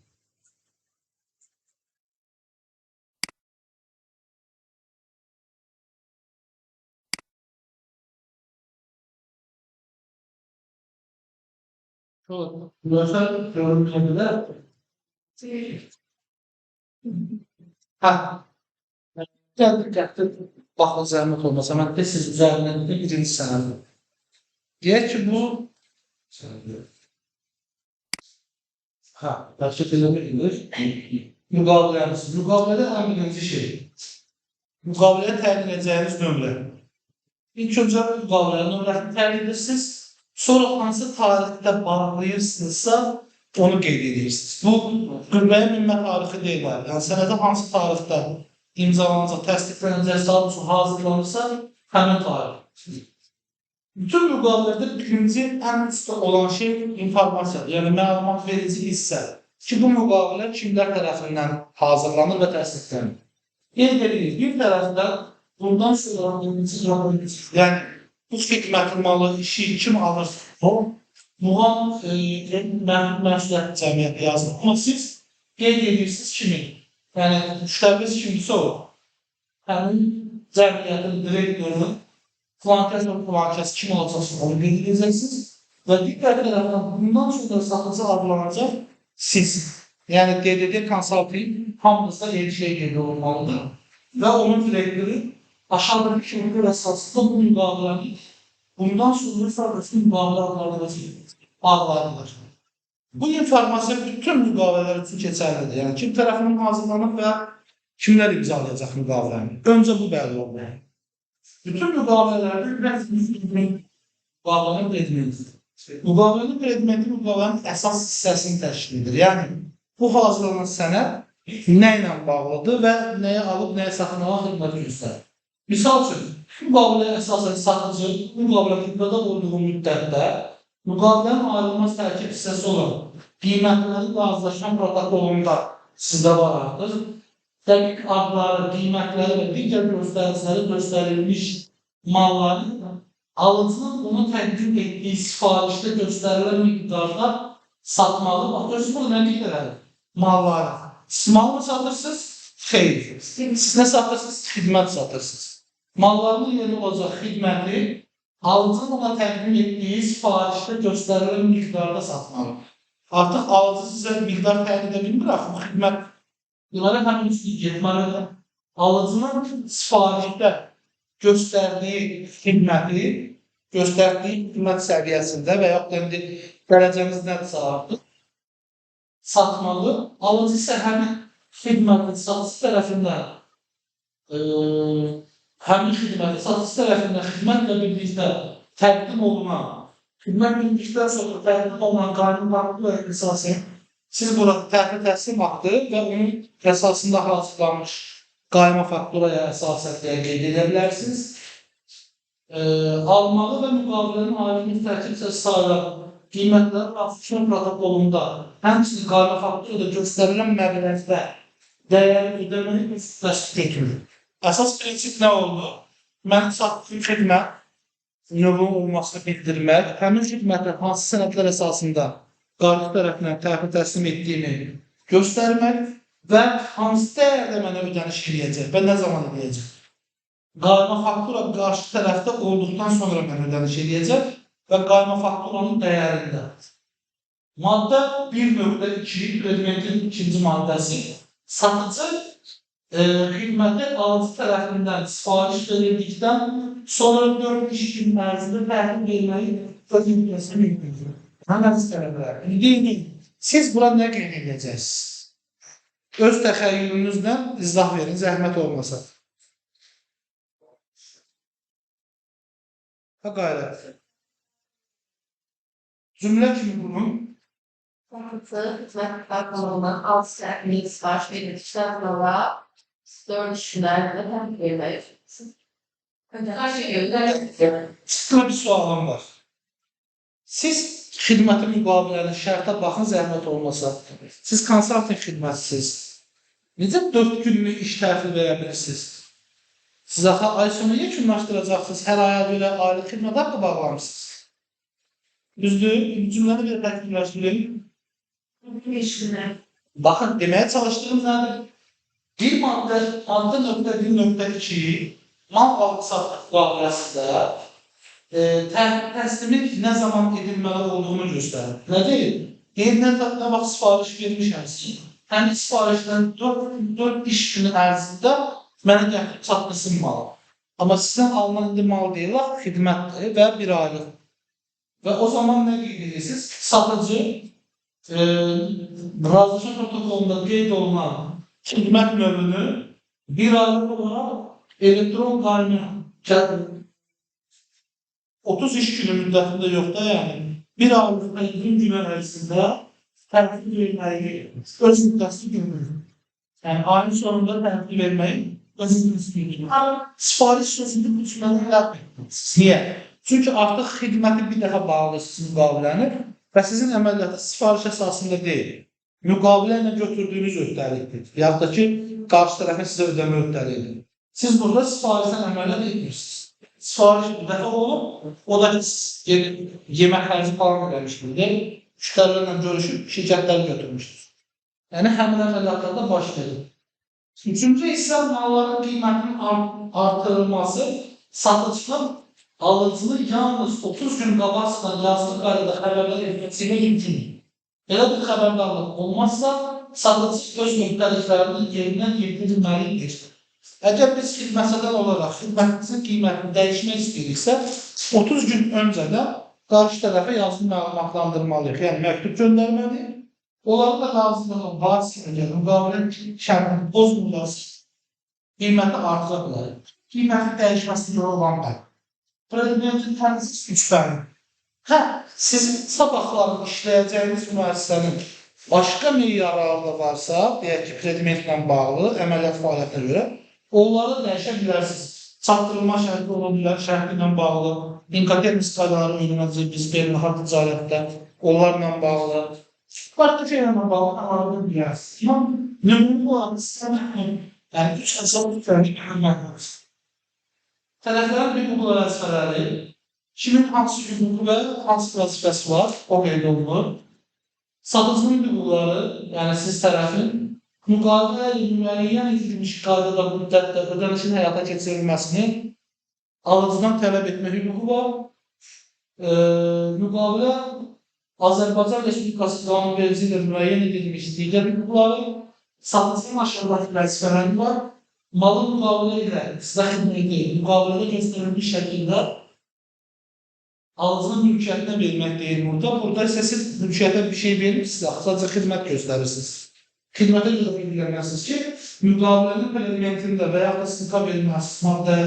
Burası görüntüler. Gəldik. Baxın, zəhmət olmasa, mən də siz üzərindən birinci sənədir. Deyək ki, bu bəlkə eləməkdir. Müqaviləmiz. Müqavilədə ən birinci şey. Müqaviləyə təyin edəcəyiniz nömrə. İlk öncə müqavilənin nömrəsini təyin edirsiniz. Sonra hansı tarixdə bağlayırsınızsa onu qeyd edirsiniz. Bu, qüvvəyə minmə tarixi deyil. Yəni, sənədə hansı tarixdə imzalanacaq, təsdiqlənəcək, status hazırlanırsa, həmin tarix. Bütün müqavilədə birinci ən üstə olan şey informasiyadır, yəni məlumat verici hissə. Ki, bu müqavilə kimlər tərəfindən hazırlanır və təsdiqlənir. Qeyd edirik, bir tərəfdə bundan sonra yəni bu xidməti malı işi kim alır? Muğam məsuliyyət cəmiyyəti yazılır. Amma siz qeyd edirsiniz kimin? Yəni, müştəriniz kimsə o. Həmin cəmiyyətin direktorunun filankəs kim olacaqsa onu qeyd edəcəksiniz və digər tərəfdən bundan sonra satıcı adlanacaq siz. Yəni, DDD konsalting hamınızda eyni şey qeyd olunmalıdır və onun direktoru aşağıdakı kimliklər əsasında bu müqaviləni bundan sonra sadəcə müqavilə adlarına bağlarlar. Bu informasiya bütün müqavilələr üçün keçərlidir. Yəni, kim tərəfindən hazırlanıb və kimlər imzalayacaq müqaviləni. Öncə bu bəlli olmalı. Bütün müqavilələrdə müqavilənin edilməlidir. Müqavilənin predmeti müqavilənin əsas hissəsini təşkil edir. Yəni, bu hazırlanan sənəd nə ilə bağlıdır və nəyə alıb, nəyə satmağa xidməti göstərir. Misal üçün, müqaviləyə əsasən satıcı müqavilə xidmətə olduğu müddətdə müqavilənin ayrılmaz tərkib hissəsi olan qiymətlərin razılaşma protokolunda sizdə var artıq. Dəqiq adları, qiymətləri və digər göstəriciləri göstərilmiş malları alıcının ona təqdim etdiyi sifarişdə göstərilən miqdarda satmalı. Bax, görürsünüz, burada nə miqdarı? Malları. Siz mal mı satırsınız? Xeyr. Siz nə satırsınız? Xidmət satırsınız. Mallarının yeri olacaq xidməti alıcının ona təqdim etdiyi sifarişdə göstərilən miqdarda satmalı. Artıq alıcı sizə miqdar təqdim edə bilmir, axı bu xidmət. Bunlara həmin üstü getməlidir. Alıcının sifarişdə göstərdiyi xidmət səviyyəsində və yaxud da dərəcəmiz nədirsə artıq satmalı. Alıcı isə həmin xidmətin satıcı tərəfindən xidmətlə birlikdə təqdim olunan, xidmət bildikdən sonra təqdim olunan qanun haqqı əsasən siz burada təhvil təslim haqqı və onun əsasında hazırlanmış qayma fakturaya əsasən qeyd edə bilərsiniz. Almalı və müqavilənin ayrılmış tərkib hissəsi sayılan qiymətlərin razılaşma protokolunda həmçinin qayma fakturada göstərilən məbləğdə dəyəri ödəməni təsdiq edilir. Əsas prinsip nə oldu? Mən satdığım xidmət növün olmasını bildirmək, həmin xidmətin hansı sənədlər əsasında qarşı tərəfindən təhvil təslim etdiyini göstərmək və hansı dəyərdə mənə ödəniş edəcək və nə zaman edəcək. Qayma faktura qarşı tərəfdə olduqdan sonra mən ödəniş edəcək və qayma fakturanın dəyərində. Maddə 1.2 predmetin ikinci maddəsi satıcı xidməti alıcı tərəfindən sifariş verildikdən sonra 4 iş gün ərzində təhvil verməyi ödəməsini mümkündür. Həmən istərəblər. Siz bura nə qeyd edəcəksiniz? Öz təxəyyülünüzdən izah verin, zəhmət olmasa. Qayrət. Cümlə kimi bunun Satıcı xidmət protokolundan 6 səhvini sifariş verildikdən sonra 4 iş günlərində təhvil verməyi Çıxıqlı bir sualım var. Siz xidməti müqavilənin şərtə baxın, zəhmət olmasa. Siz konsalting xidmətsiniz. Necə 4 günlük iş təhvil verə bilirsiniz? Siz axı ay sonu yekunlaşdıracaqsınız, hər aya görə aylıq xidmət haqqı bağlamışsınız. Düzdür, cümləni bir təkmilləşdirin. Baxın, deməyə çalışdığım nədir? Bir maddə 1.2 mal alıq-satıq müqaviləsində təslimin nə zaman edilməli olduğunu göstərir. Nə deyil? Nə vaxt sifariş vermişəmsin, həmin sifarişdən 4 iş günü ərzində mənə gətirib çatmasın malı. Amma sizdən alınan indi mal deyil, xidmətdir və bir aylıq. Və o zaman nə qeyd edirsiniz? Satıcı razılaşma protokolunda qeyd olunan xidmət növünü bir aylıq olaraq elektron qayna 30 iş günü müddətində yox da, yəni bir aylıqda 20 gün ərzində təhvil verməyi öz müddətli günüdür. Yəni ayın sonunda təhvil verməyi öz müddətli günüdür. Sifariş sözündə bu cümləni ləğv etdiniz. Niyə? Çünki artıq xidməti bir dəfə bağlısınız müqaviləni və sizin əməliyyatı sifariş əsasında deyil. Müqavilə ilə götürdüyünüz öhdəlikdir. Yaxud da ki, qarşı tərəfə sizə ödəmə öhdəlikdir. Siz burada sifarişdən əməliyyat etmirsiniz. Sifariş bir dəfə olub, o da yemək xərci falan eləmişdir. Müştərilərlə görüşüb, şirkətləri götürmüşdür. Yəni, həmin əməliyyatlarda baş verir. Üçüncü isə malların qiymətinin artırılması satıcının alıcını yalnız 30 gün qabaqdan yazılı qaydada xəbərlər etməsilə mümkündür. Belə bir xəbərdarlıq olmazsa, satıcı öz müddəliklərinin yerindən yetirilməlidir. Əgər biz xidmətçidən olaraq xidmətimizin qiymətini dəyişmək istəyiriksə, 30 gün öncədən qarşı tərəfə yazılı məlumatlandırmalıyıq. Yəni, məktub göndərməliyik. Onların da lazımlığı vasitələr, müqavilə şərtini bozmurlarsa, qiyməti artıra bilərik. Qiymətin dəyişməsində olan bəli. Prezidentin təmsiz gücləri Hə, sizin sabahları işləyəcəyiniz müəssisənin başqa meyarları da varsa, deyək ki, predmetlə bağlı, əməliyyat fəaliyyətinə görə, onları dəyişə bilərsiniz. Çatdırılma şərti ola bilər, şərti ilə bağlı, inkotermis qaydaları öyrənəcək biz beynəlxalq ticarətdə, onlarla bağlı, başqa şeylərlə bağlı əlavə bilərsiniz. Amma nümunə olaraq istəmək, yəni 3 hesab üzərində əhəmiyyətlidir. Tərəflərin hüquq vəzifələri, kimin hansı hüququ və hansı vəzifəsi var, o qeyd olunur. Satıcının hüquqları, yəni siz tərəfin müqavilə müəyyən edilmiş qaydada müddətdə ödənişin həyata keçirilməsini alıcıdan tələb etmə hüququ var. Müqavilə Azərbaycan Respublikası qanunverici ilə müəyyən edilmiş digər hüquqları, satıcının aşağıdakı vəzifələri var. Malın müqavilə ilə sizə xidməti müqavilədə göstərilmiş şəkildə alıcının mülkiyyətinə vermək deyil burada. Burada isə siz mülkiyyətə bir şey vermirsiniz, sadəcə xidmət göstərirsiniz. Xidmətə görə bildirəməlisiniz ki, müqavilənin elementində və ya da sınıfa verilməsi maddə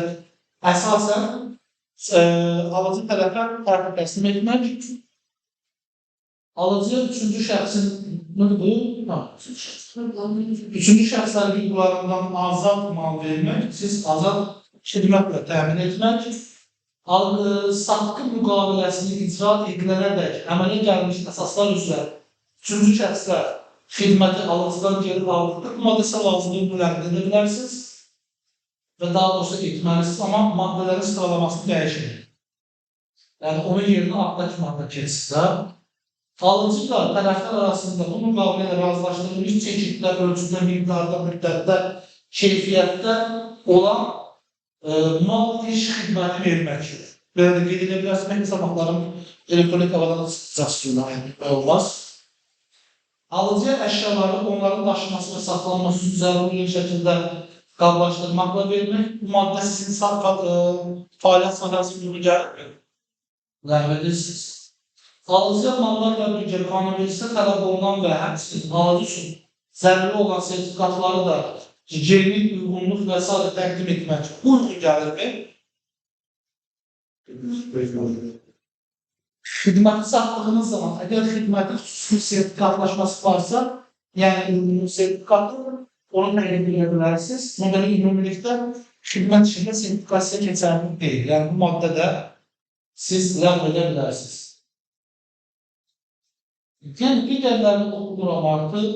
əsasən alıcı tərəfə tərəfə təslim etmək, alıcı üçüncü şəxsin üçüncü şəxslərin hüquqlarından azad mal vermək, siz azad xidmətlə təmin etmək, satqı müqaviləsini icra edilənədək əmələ gəlmiş əsaslar üzrə üçüncü şəxslər xidməti alıcıdan geri aldıqda bu maddəsə lazımlığını müləyyən edə bilərsiniz və daha doğrusu etməlisiniz, amma maddələrin sıralamasını dəyişin. Yəni, onun yerinə altdakı maddə keçsə, alıcı da tərəflər arasında bu müqavilə ilə razılaşdırılmış çeşiddə, ölçüdə, miqdarda, müddətdə, keyfiyyətdə olan mal iş xidməti vermək. Belə də qeyd edə bilərsiniz, mənim sabahlarım elektronik havadan çıxacaqsına aydınlıqda olmaz. Alıcıya əşyaları onların daşınması və saxlanması üçün zəruri şəkildə qablaşdırmaqla vermək, bu maddə sizin fəaliyyət sahəsini ləğv edirsiniz. Alıcıya mallarla birgə qanunvericiliyə tələb olunan və həmçinin alıcı üçün zəruri olan sertifikatları da gigiyenik uyğunluq və s. təqdim etmək uyğun gəlirmi? Xidməti satdığınız zaman, əgər xidmətin xüsusi sertifikatlaşması varsa, yəni ümumi sertifikatı, onu təqdim edə bilərsiniz. Sonra ümumilikdə xidmət işində sertifikasiya keçərli deyil. Yəni bu maddədə siz ləğv edə bilərsiniz. Yəni digərlərini oxuduram artıq,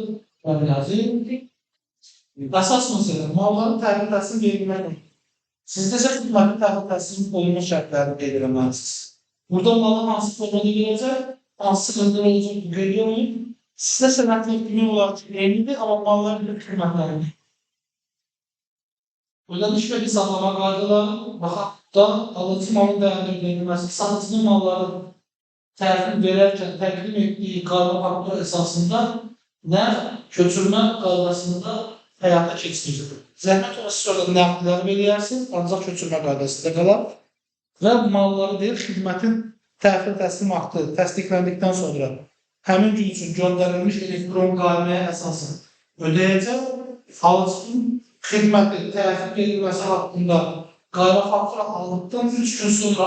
əsas məsələ, malların təqdim təhsil verilməlidir. Sizdə isə xidmətin təqdim təhsilin olunmuş şərtlərini qeyd eləməlisiniz. Burada malın hansı formada verəcək, hansı sıxıntılar olacaq, qeyd olunur. Sizdə sənətli etkinlik olaraq eynidir, amma mallar bir xidmətləridir. Ödəniş və hesablama qaydaları, baxaqda alıcı malın dəyərli ödənilməsi, satıcının malları tərtib verərkən təqdim etdiyi qayda faktor əsasında nəğd köçürmə qaydasında həyata keçirilir. Zəhmət olası sonra nəğdləri belirlərsiniz, ancaq köçürmə qaydasında qalar və malları deyil, xidmətin təhvil təslim aktı təsdiqləndikdən sonra həmin gün üçün göndərilmiş elektron qayməyə əsasən ödəyəcək, alıcının xidməti təhvil verilməsi haqqında qayda faktor aldıqdan 3 gün sonra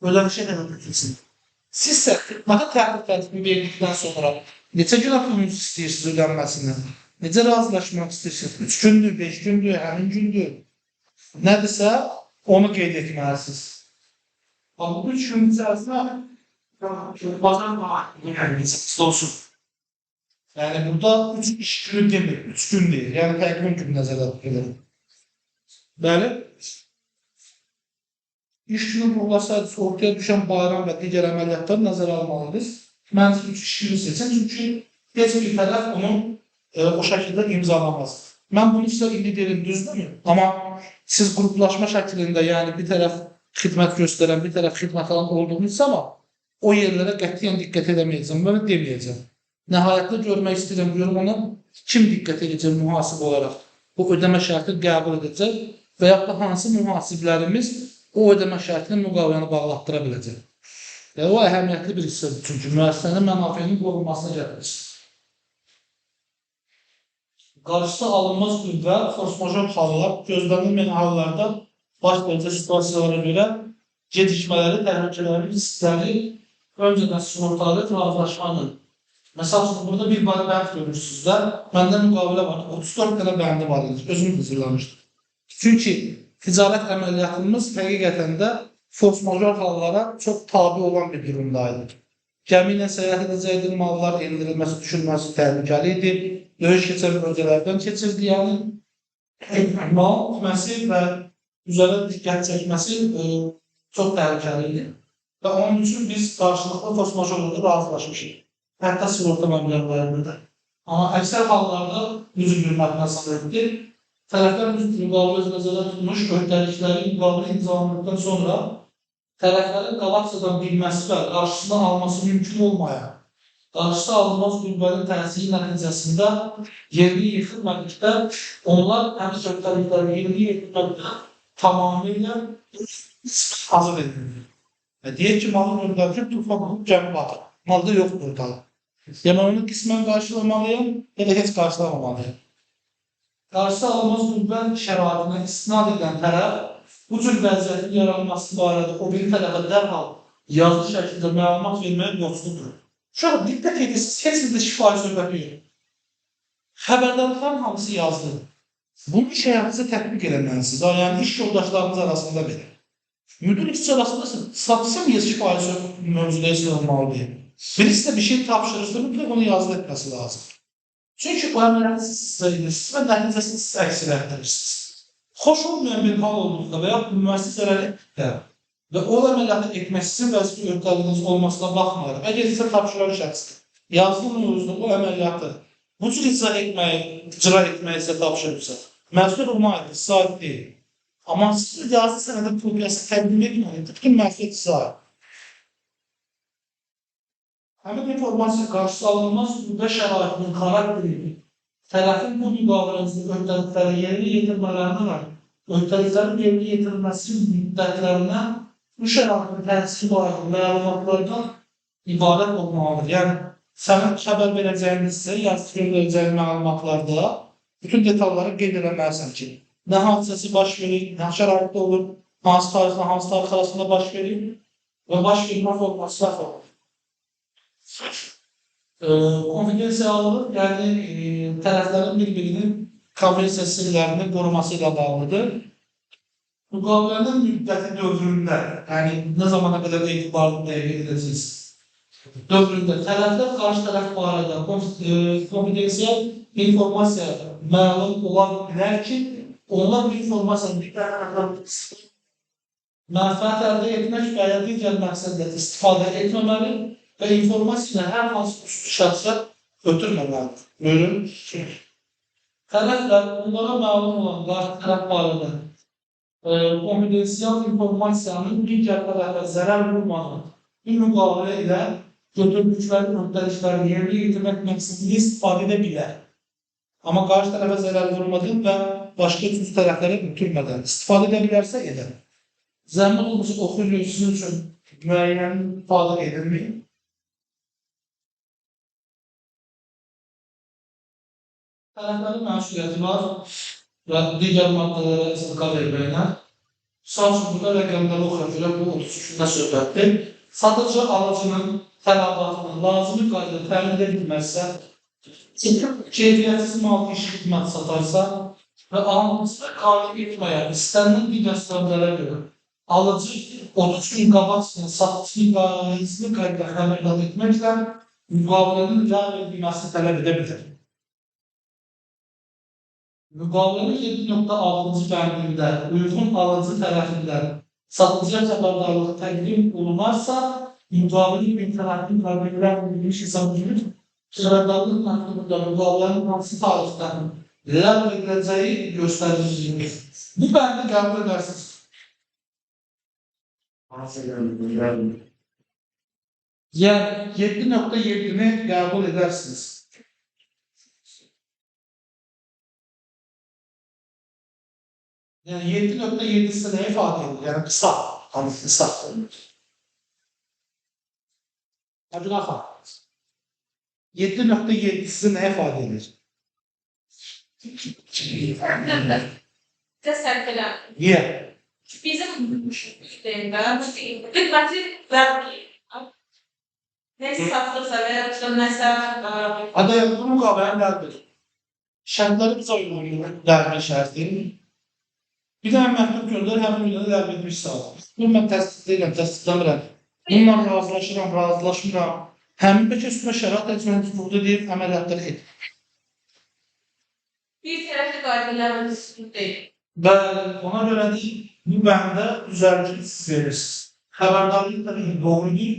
ödənişə həyata keçirilsin. Siz isə xidmətə təhvil tərtibi verdikdən sonra neçə günə pulunuz istəyirsiniz ödənməsindən? Necə razılaşmaq istəyirsiniz? 3 gündür, 5 gündür, həmin gündür. Nədirsə, onu qeyd etməlisiniz. Bu 3 gün içərisində bazar olsun. Yəni, burada 3 iş günü demir, 3 gün deyil. Yəni, təqvim günü nəzərdə tutulir. Bəli. İş günü qurulasaydınız, ortaya düşən bayram və digər əməliyyatları nəzərə almalıydınız. Mən 3 iş günü seçim, çünki heç bir tərəf onu o şəkildə imzalamaz. Mən bunu sizə indi deyim, düzdürmü? Amma siz qruplaşma şəklində, yəni bir tərəf xidmət göstərən, bir tərəf xidmət alan olduğunuz zaman o yerlərə qətiyyən diqqət edəməyəcəm, bunu deməyəcəm. Nəhayətdə görmək istəyirəm, görüm ona kim diqqət edəcək mühasib olaraq bu ödəmə şərti qəbul edəcək və yaxud da hansı mühasiblərimiz o ödəmə şərtini müqaviləni bağlatdıra biləcək. Yəni, o əhəmiyyətli bir hissədir, çünki müəssisənin mənafeyinin qorunmasına gətirir. Qarşısı alınmaz qüvvə, force majeure hallar, gözlənilməyən hallarda baş verəcək situasiyalara görə gecikmələri, təhlükələri, riskləri öncədən sığortalayıb razılaşmanın. Məsəl üçün, burada bir bənd görürsünüz də, məndə müqavilə var, 34 dənə bəndi var idi, özüm hazırlamışdım. Çünki ticarət əməliyyatımız həqiqətən də force majeure hallara çox tabi olan bir durumdaydı. Gəmi ilə səyahət edəcəkdir, mallar endirilməsi, düşülməsi təhlükəli idi. Döyüş keçən bölgələrdən keçirdi, yəni mal etməsi və üzərə diqqət çəkməsi çox təhlükəli idi. Və onun üçün biz qarşılıqlı force majeure razılaşmışıq. Hətta sığorta məbləğlərində də. Amma əksər hallarda üzv hörmətinə sahibdir. Tərəflər müqavilə nəzərdə tutmuş öhdəlikləri müqavilə imzalandıqdan sonra tərəflərin qalaqsadan bilməsi və qarşısına alması mümkün olmayan, qarşısı alınmaz qüvvənin təsiri nəticəsində yerinə yetirilmədikdə onlar həmin öhdəlikləri yerinə yetirməkdə tamamilə hazır edilir. Deyək ki, malın öhdəlikləri tufan olub gəmi batır. Malda yoxdur ortalığı. Yəni onu qismən qarşılamalıyam, ya da heç qarşılamamalıyam. Qarşısı alınmaz qüvvə şəraitinə istinad edən tərəf bu cür vəziyyətin yaranması barədə o bir tərəfə dərhal yazılı şəkildə məlumat verməyə borcludur. Uşaq, diqqət edirsiniz, heç bir də şifahi söhbəti yox. Xəbərdarlıqların hamısı yazılır. Bunu iş həyatınıza tətbiq eləməlisiniz, yəni iş yoldaşlarınız arasında belə. Müdür işçi arasında satsam ya şifahi mövzuda yazılmalıdır. Birisi de bir şey tapşırırsa mutlaka onu yazılı etmesi lazım. Çünkü bu əməliyyatı siz sayılırsınız və nəticəsini siz əksir etdirirsiniz. Xoş olmayan bir hal olduğunda və ya müəssisə zərər etdikdə və o əməliyyatı etmək sizin vəzifə öhdəliyiniz olmasına baxmayaraq, əgər sizə tapşıran şəxsdir, yazılı mövzusunda o əməliyyatı bu cür icra etməyi sizə tapşırırsa, məsul ona aiddir, sizə aid deyil. Amma siz yazılı sənədə kopyası təqdim etməyiniz, bütün məsuliyyət sizə aid. Həmin informasiya qarşısı alınmaz qüvvə şəraitinin xarakteri, tərəfin bu müqaviləsində öhdəlikləri yerinə yetirmələrinə, öhdəliklərin yerinə yetirilməsi müddətlərinə bu şəraitin təsiri barədə məlumatlardan ibarət olmalıdır. Yəni, sənin xəbər verəcəyinizsə, yazı verəcəyin məlumatlarda bütün detalları qeyd eləməlisən ki, nə hadisəsi baş verir, nə şəraitdə olur, hansı tarixlə, hansı tarix arasında baş verir və baş vermə forması var. Konfidensiallık yani tərəflərin bir-birinin konfidensial sirlərini qoruması ilə bağlıdır. Müqavilənin müddəti dövründə, yəni nə zamana qədər etibarlı dəqiq edəcəksiniz, dövründə tərəflər qarşı tərəf barədə konfidensial informasiya məlum ola bilər ki, onlar bu informasiyanın diqqətlə mənfəət əldə etmək və ya digər məqsədlə istifadə etməməli və informasiyanı hər hansı şəxsə ötürməməlidir. Buyurun. Tərəflər onlara məlum olan qarşı tərəf barədə konfidensial informasiyanın digər tərəfə zərər vurmadan bir müqavilə ilə götürdükləri öhdəliklərini yerinə yetirmək məqsədini istifadə edə bilər. Amma qarşı tərəfə zərər vurmadan və başqa üçüncü tərəflərə ötürmədən istifadə edə bilərsə edər. Zəmin olmuş oxuyun sizin üçün müəyyən ifadə edilməyib. Tərəflərin məsuliyyəti var və digər maddələrə əsasqa verməklə. Misal üçün, burada rəqəmləri oxuyacaq, bu 33-də söhbətdir. Satıcı alıcının tələbatını lazımi qaydada təmin edə bilməzsə, keyfiyyətsiz mal iş xidmət satarsa və alıcıda qalib etməyən istənilən digər səbəblərə görə alıcı 30 gün qabaq satıcının qaydasını qaydada xəbərdar etməklə müqavilənin icra edilməsi tələb edə bilər. Müqavilənin 7.6-cı bəndində uyğun alıcı tərəfindən satıcıya xəbərdarlığı təqdim olunarsa, müqavilənin bir tərəfinin problemlər edilmiş hesab edilir. Xəbərdarlıq məktubunda müqavilənin hansı tarixdən ləğv ediləcəyi göstərilir. Bu bəndi qəbul edərsiniz. Yəni 7.7-ni qəbul edərsiniz. Yani 7.7'si ne ifade ediyor? Yani kısa. Hani kısa. Hadi bakalım. 7.7'si ne ifade ediyor? Teselkeler. Niye? Bizim xidməti nəsə satılırsa və ya işte nəsə Adaya bu müqavilənin ləğv şərtləri bizə uyğun ləğv şərti. Bir dənə məktub göndər, həmin müddədə ləğv etmiş sağlar. Bunu mən təsdiqləyirəm, təsdiqləmirəm. Bununla razılaşıram, razılaşmıram. Həmin bəlkə üstümə şərait etmənin hüququ deyib əməliyyatları et. bir tərəfli qaydalarla düzgün deyil. Bəli, ona görə də bu bəndə düzəltini siz verirsiniz. Xəbərdarlıq da doğrudur,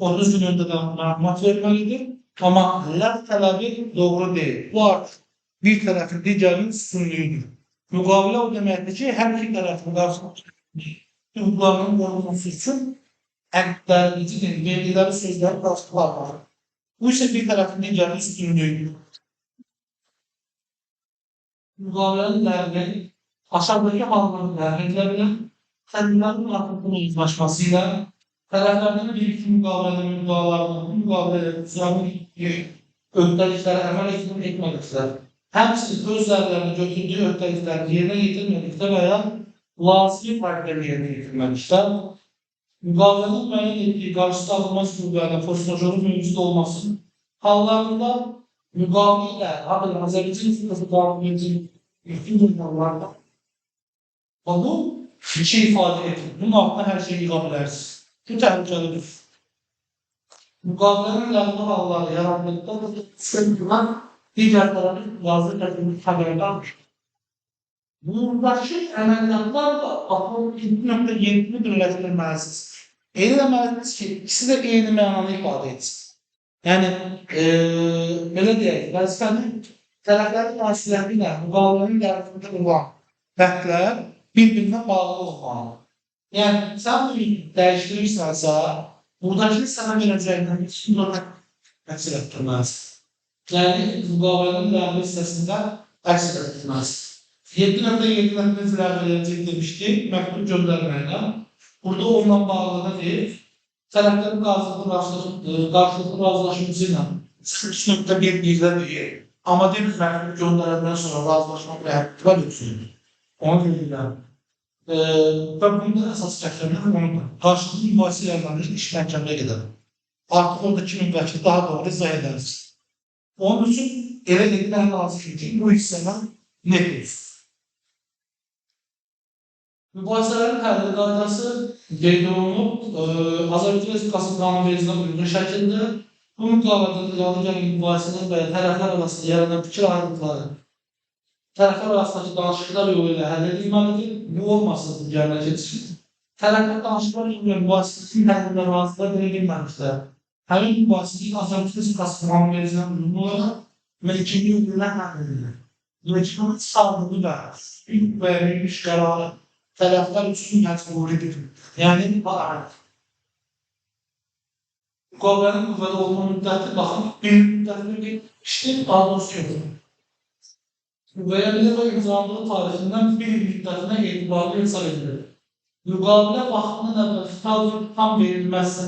30 gün öncə də məlumat verməlidir. Amma ləğv tələbi doğru deyil. Bu artıq bir tərəfin digərinin üstünlüyüdür. Müqavilə o deməkdir ki, hər iki tərəfin hüquqlarının qorunması üçün əqdlərinin verdikləri sözləri qarşılarlar. Bu isə bir tərəfin digərinin üstünlüyüdür. Müqavilənin ləğvi aşağıdakı halların ləğv edilə bilər. Tədbirlərin artıqının uzlaşması ilə tərəflərdən bir-iki müqavilənin müqavilələrinin bu müqavilələrinin üzrəli öhdəliklərə əməl etmədikdə, həmçinin özlərlərini götürdüyü öhdəliklərini yerinə yetirmədikdə və ya lazımi fərqləri yerinə yetirmədikdə, müqavilənin müəyyən etdiyi qarşıda alınmaz hüquqlarına force-majeurun mövcud olması hallarında müqavilə ilə Azərbaycan Respublikası qanunvericiliyi qanunlarında bu bir şey ifadə edir. Bunun altına hər şeyi yığa bilərsiniz. Bu təhlükəlidir. Müqavilənin ləğvi halları yarandıqda sıkıntılar digər tərəfin lazım edilmiş xəbərdardır. Buradakı əməliyyatlar da 2.7-ni birləşdirməlisiniz. Elə deməlisiniz ki, ikisi də eyni mənanı ifadə etsin. Yəni, belə deyək, vəzifənin tərəflərin vasitələri ilə müqavilənin ləğvində olan bəndlər bir-birinə bağlı olmalı. Yəni, sən bunu dəyişdirirsənsə, buradakı sənə verəcəyindən üçün əksir etdirməlisin. Yəni, müqavilənin ləğvi hissəsində əksir etdirməlisin. 7.7 ləğv edəcək demişdik, məktub göndərməklə. Burada onunla bağlı deyil, tərəflərin qarşılıqlı razılaşması ilə 3.1-də deyil. Amma deyil, məktub göndərəndən sonra razılaşmaq və hərbiqə döksünür. Onu deyirlər. Və bunun da əsas gətirmək onunla. Qarşılıqlı mübahisə yerlərinin iş məhkəməyə gedər. Artıq orada kimin vəkili daha doğru izah edərsiniz. Onun üçün elə edilən lazım ki, bu hissədən ne deyil? Mübahisələrin həlli qaydası qeyd olunub, Azərbaycan Respublikası qanunvericiliğinə uyğun şəkildə bu müqavilədə irəli gələn mübahisələr və tərəflər arasında yaranan fikir ayrılıqları tərəflər arasındakı danışıqlar yolu ilə həll edilməlidir. Bu olmasın bu gəlmə keçir. Tərəflər danışıqlar yolu ilə mübahisənin həllindən razılığa verə bilməmişlər. Həmin mübahisənin Azərbaycan Respublikası qanunvericiliğinə uyğun olaraq mülkiyyə hüququna həll edilir. Mülkiyyətin sağlığı və hüquq verilmiş qərarı tərəflər üçün məcburidir. Yəni, müqavilənin qüvvədə olma müddəti baxın, bir müddətli işdir, daha doğrusu yoxdur. Qüvvəyə bilir və imzalandığı tarixindən bir müddətinə etibarlı hesab edilir. Müqavilə vaxtının əvvəl tam verilməzsə,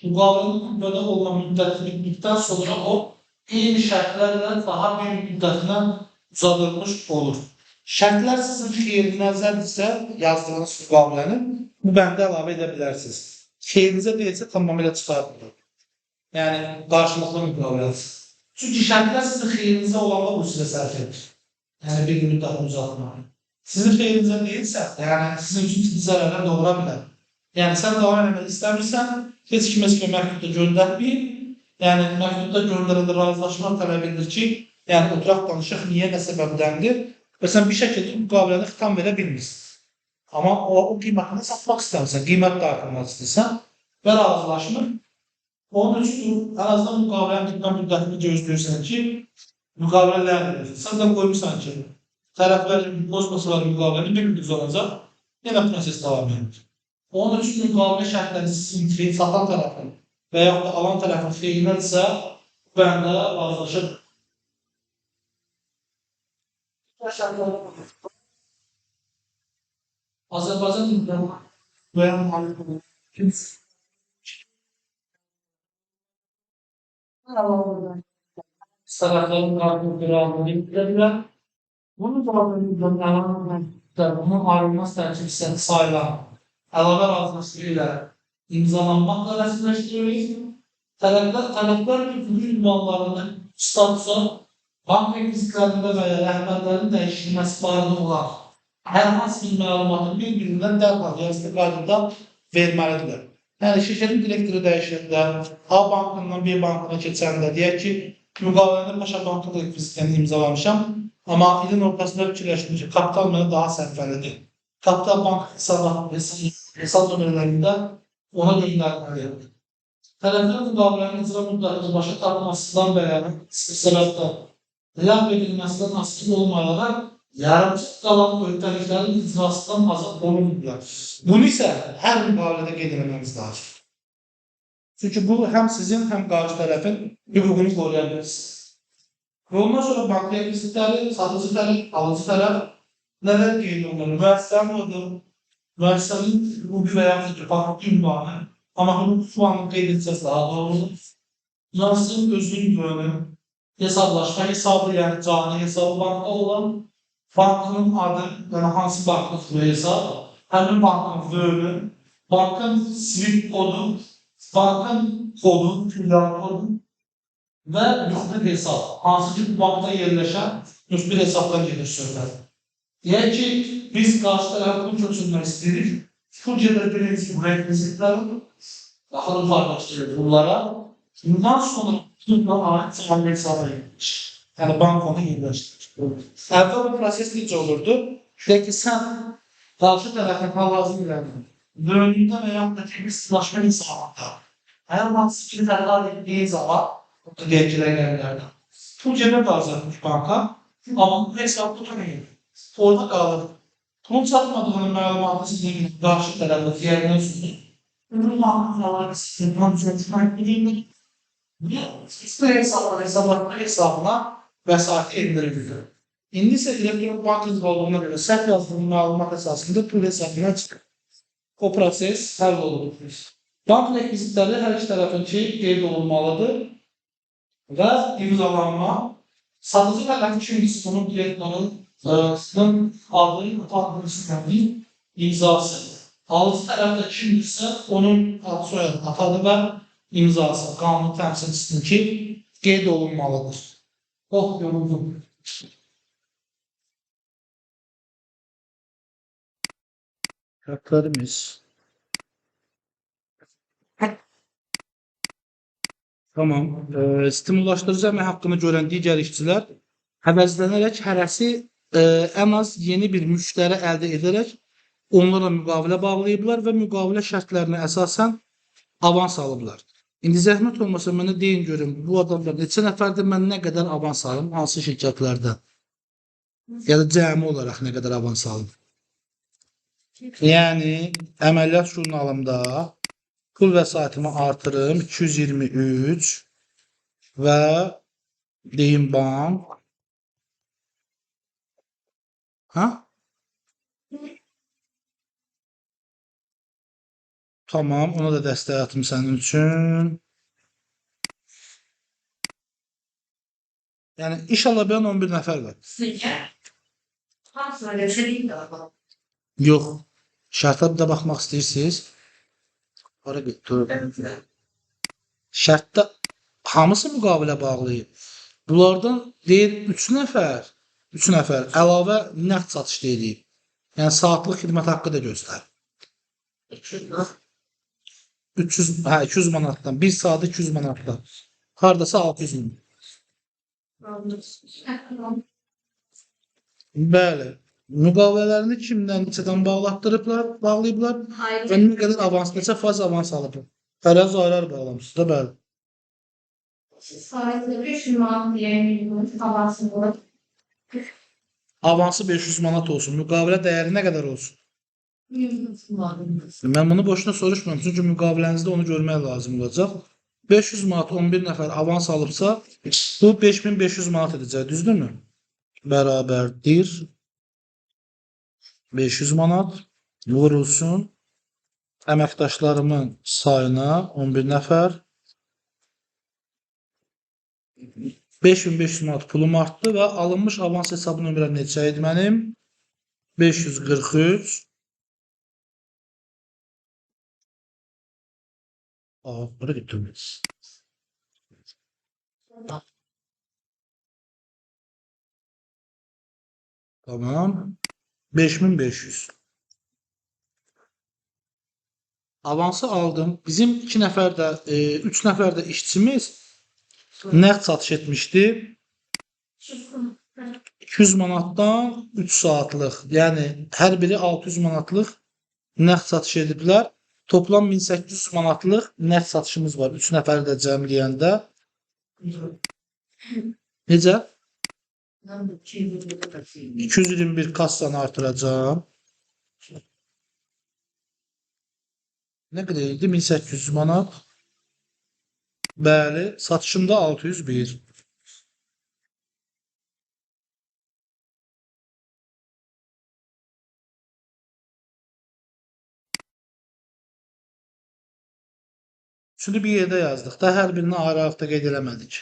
müqavilənin qüvvədə olma müddəti bitdikdən sonra o, eyni şərtlərlə daha bir müddətinə uzadılmış olur. Şərtlər sizin xeyrinizədirsə, yazdığınız müqavilənin bu bəndə əlavə edə bilərsiniz. Xeyrinizə deyilsə, tamamilə çıxardır. Yəni, qarşılıqlı müqavilədir. Çünki şərtlər sizin xeyrinizə olanda bu sizə sərf edir. Yəni, bir müddətini uzatmaq. Sizin xeyrinizə deyilsə, yəni, sizin üçün ciddi zərərlər doğura bilər. Yəni, sən davam etmək istəmirsən, heç kim məktubda göndərməyib, yəni, məktubda göndərilir, razılaşmaq tələb edilir ki, yəni, oturaq danışıq niyə, nə səbəbdəndir və sən bir şəkildə müqaviləni xitam verə bilmirsən. Amma o qiymətini satmaq istəmirsən, qiymət dağıtmaq istəyirsən və razılaşmır. Onun üçün, ən azından müqavilənin bitmə müddətini gözləyirsən ki, müqavilə ləğv edirsən. Sən də qoymuşsan ki, tərəflərin pozmasalar müqaviləni bir müddət olacaq, yenə proses davam edir. Onun üçün müqavilə şərtləri sizin satan tərəfin və yaxud da alan tərəfin xeyrinədirsə, bu bəndə razılaşır. Azərbaycan dilində bəyan haqqında tərəflərin qarşılıqlı razılığını bildirirlər. Bunun cavabını bunun ayrılmaz tərkib hissəsi sayılan əlavə razılaşma ilə imzalanmaqla rəsmiləşdirilir. Tələblər bütün ünvanlarını statusa, bank rekvizitlərində və ya rəhbərlərin dəyişilməsi barədə olan hər hansı bir məlumatın bir-birindən dərhal yazılı qaydada verməlidir. Yəni, şirkətin direktoru dəyişəndə, A bankından B bankına keçəndə, deyək ki, müqaviləndə Paşa Bankı rekvizitlərini imzalamışam, amma ilin ortasında fikirləşdim ki, kapital mənə daha sərfəlidir. Kapital bank hesab nömrələrində ona göndərməliyəm. Tərəflər müqavilənin icra müddətini başa tapmasından və ya səbəbdə ləğv edilməsindən asılı olmalaraq yarımçıq qalan öhdəliklərin icrasından azad olunmurlar. Bunu isə hər müqavilədə qeyd etməmiz lazım. Çünki bu həm sizin, həm qarşı tərəfin hüququnu qoruya bilirsiniz. Və ondan sonra bank rekvizitləri, satıcı tərəf, alıcı tərəf nələr qeyd olunur? Müəssisənin adı, müəssisənin hüquqi və yaxud bank ünvanı, amma hüquq ünvanını qeyd edəcəz daha doğrudur. Müəssisənin özünün yönü, hesablaşma hesabı, yəni cani hesabı bankda olan, bankın adı, yəni hansı bankın hesabı, həmin bankın yönü, bankın sivil kodu, bankın kodu, filial kodu və müxbir hesab. Hansı ki, bu bankda yerləşən müxbir hesabdan gedir söhbət. Deyək ki, biz qarşı tərəfə pul köçürmək istəyirik. Pul gedir birinci rekvizitlərin, daha yukarılaşdırır bunlara. Bundan sonra puluna ait cari hesaba yerləşir. Yəni, bank onu yerləşdirir. Əvvəl bu proses necə olurdu? Deyək ki, sən qarşı tərəfin hal-hazır ilərini bölümündə və yaxud da temiz sılaşma hesabında hər hansı ki, tərqad etdiyi zaman deyək ki, rəqəmlərdən. Pul cəbə qalacaqmış banka, amma bu hesab tutanıyım. Orada qalır. Pulun çatmadığının məlumatı sizin qarşı tərəfdə fiyərindən sürdür. Bunun mağazaları sizin cəbə edilmir. İstər hesabına vəsait edilmir. İndi isə elektron bank olduğuna görə səhv yazdığının məlumat əsasında pul hesabına çıxır. O proses həll olunur. Bank rekvizitləri hər iki tərəfinki qeyd olunmalıdır və imzalanma. Satıcı tərəfi kimisi bunun direktorunun adı, imzası. Alıcı tərəfdə kimdirsə onun adı, soyadı, atadı və imzası, qanun təmsilçisinin ki, qeyd olunmalıdır. Yoruldum. Şərtlərimiz. Tamam. Stimullaşdırıcı əmək haqqını görən digər işçilər əvəzlənərək hərəsi ən az yeni bir müştəri əldə edərək onlarla müqavilə bağlayıblar və müqavilə şərtlərinə əsasən avans alıblar. İndi zəhmət olmasa mənə deyin görün, bu adamlar neçə nəfərdir, mən nə qədər avans alım, hansı şirkətlərdən? Ya da cəmi olaraq nə qədər avans alım? Yəni, əməliyyat jurnalımda pul vəsaitimi artırım 223 və deyim bank. Tamam, ona da dəstək atım sənin üçün. Yəni, iş alabilen 11 nəfər var. Yox. Şərtə bir də baxmaq istəyirsiniz. Para götür. Şərtdə hamısı müqavilə bağlayıb. Bunlardan deyir 3 nəfər əlavə nəqd satışda edib. Yəni, saatlıq xidmət haqqı da göstər. 200 manatdan. 1 saat 200 manatdan. Haradasa 600 manat. Bəli. Müqavilələrini kimdən, neçədən bağlayıblar və nə qədər avans, neçə faiz avans alıblar. Fərəz ayrı bağlamışsınız da, bəli. Sayıda 500 manat deyəmin avansını. Avansı 500 manat olsun. Müqavilə dəyəri nə qədər olsun? 100 manat. Mən bunu boşuna soruşmuyorum. Çünki müqavilənizdə onu görmək lazım olacaq. 500 manat 11 nəfər avans alıbsa, bu 5500 manat edəcək, düzdürmü? Bərabərdir 500 manat vurulsun əməkdaşlarımın sayına 11 nəfər 5500 manat pulum artdı və alınmış avans hesabı nömrəm neçə idi mənim? 543. Bura getirmiş. Tamam. 5500. Avansı aldım. Bizim 2 nəfər də, 3 nəfər də işçimiz nəqd satış etmişdi. 200 manatdan 3 saatlıq, yəni hər biri 600 manatlıq nəqd satış ediblər. Toplam 1800 manatlıq nəqd satışımız var 3 nəfəri də cəmləyəndə. Necə? 221 kassanı artıracağım. Nə qədər idi? 1800 manat. Bəli, satışımda 601. Üçünü bir yerdə yazdıq da, hər birini ayrı-ayrıqda qeyd eləmədik.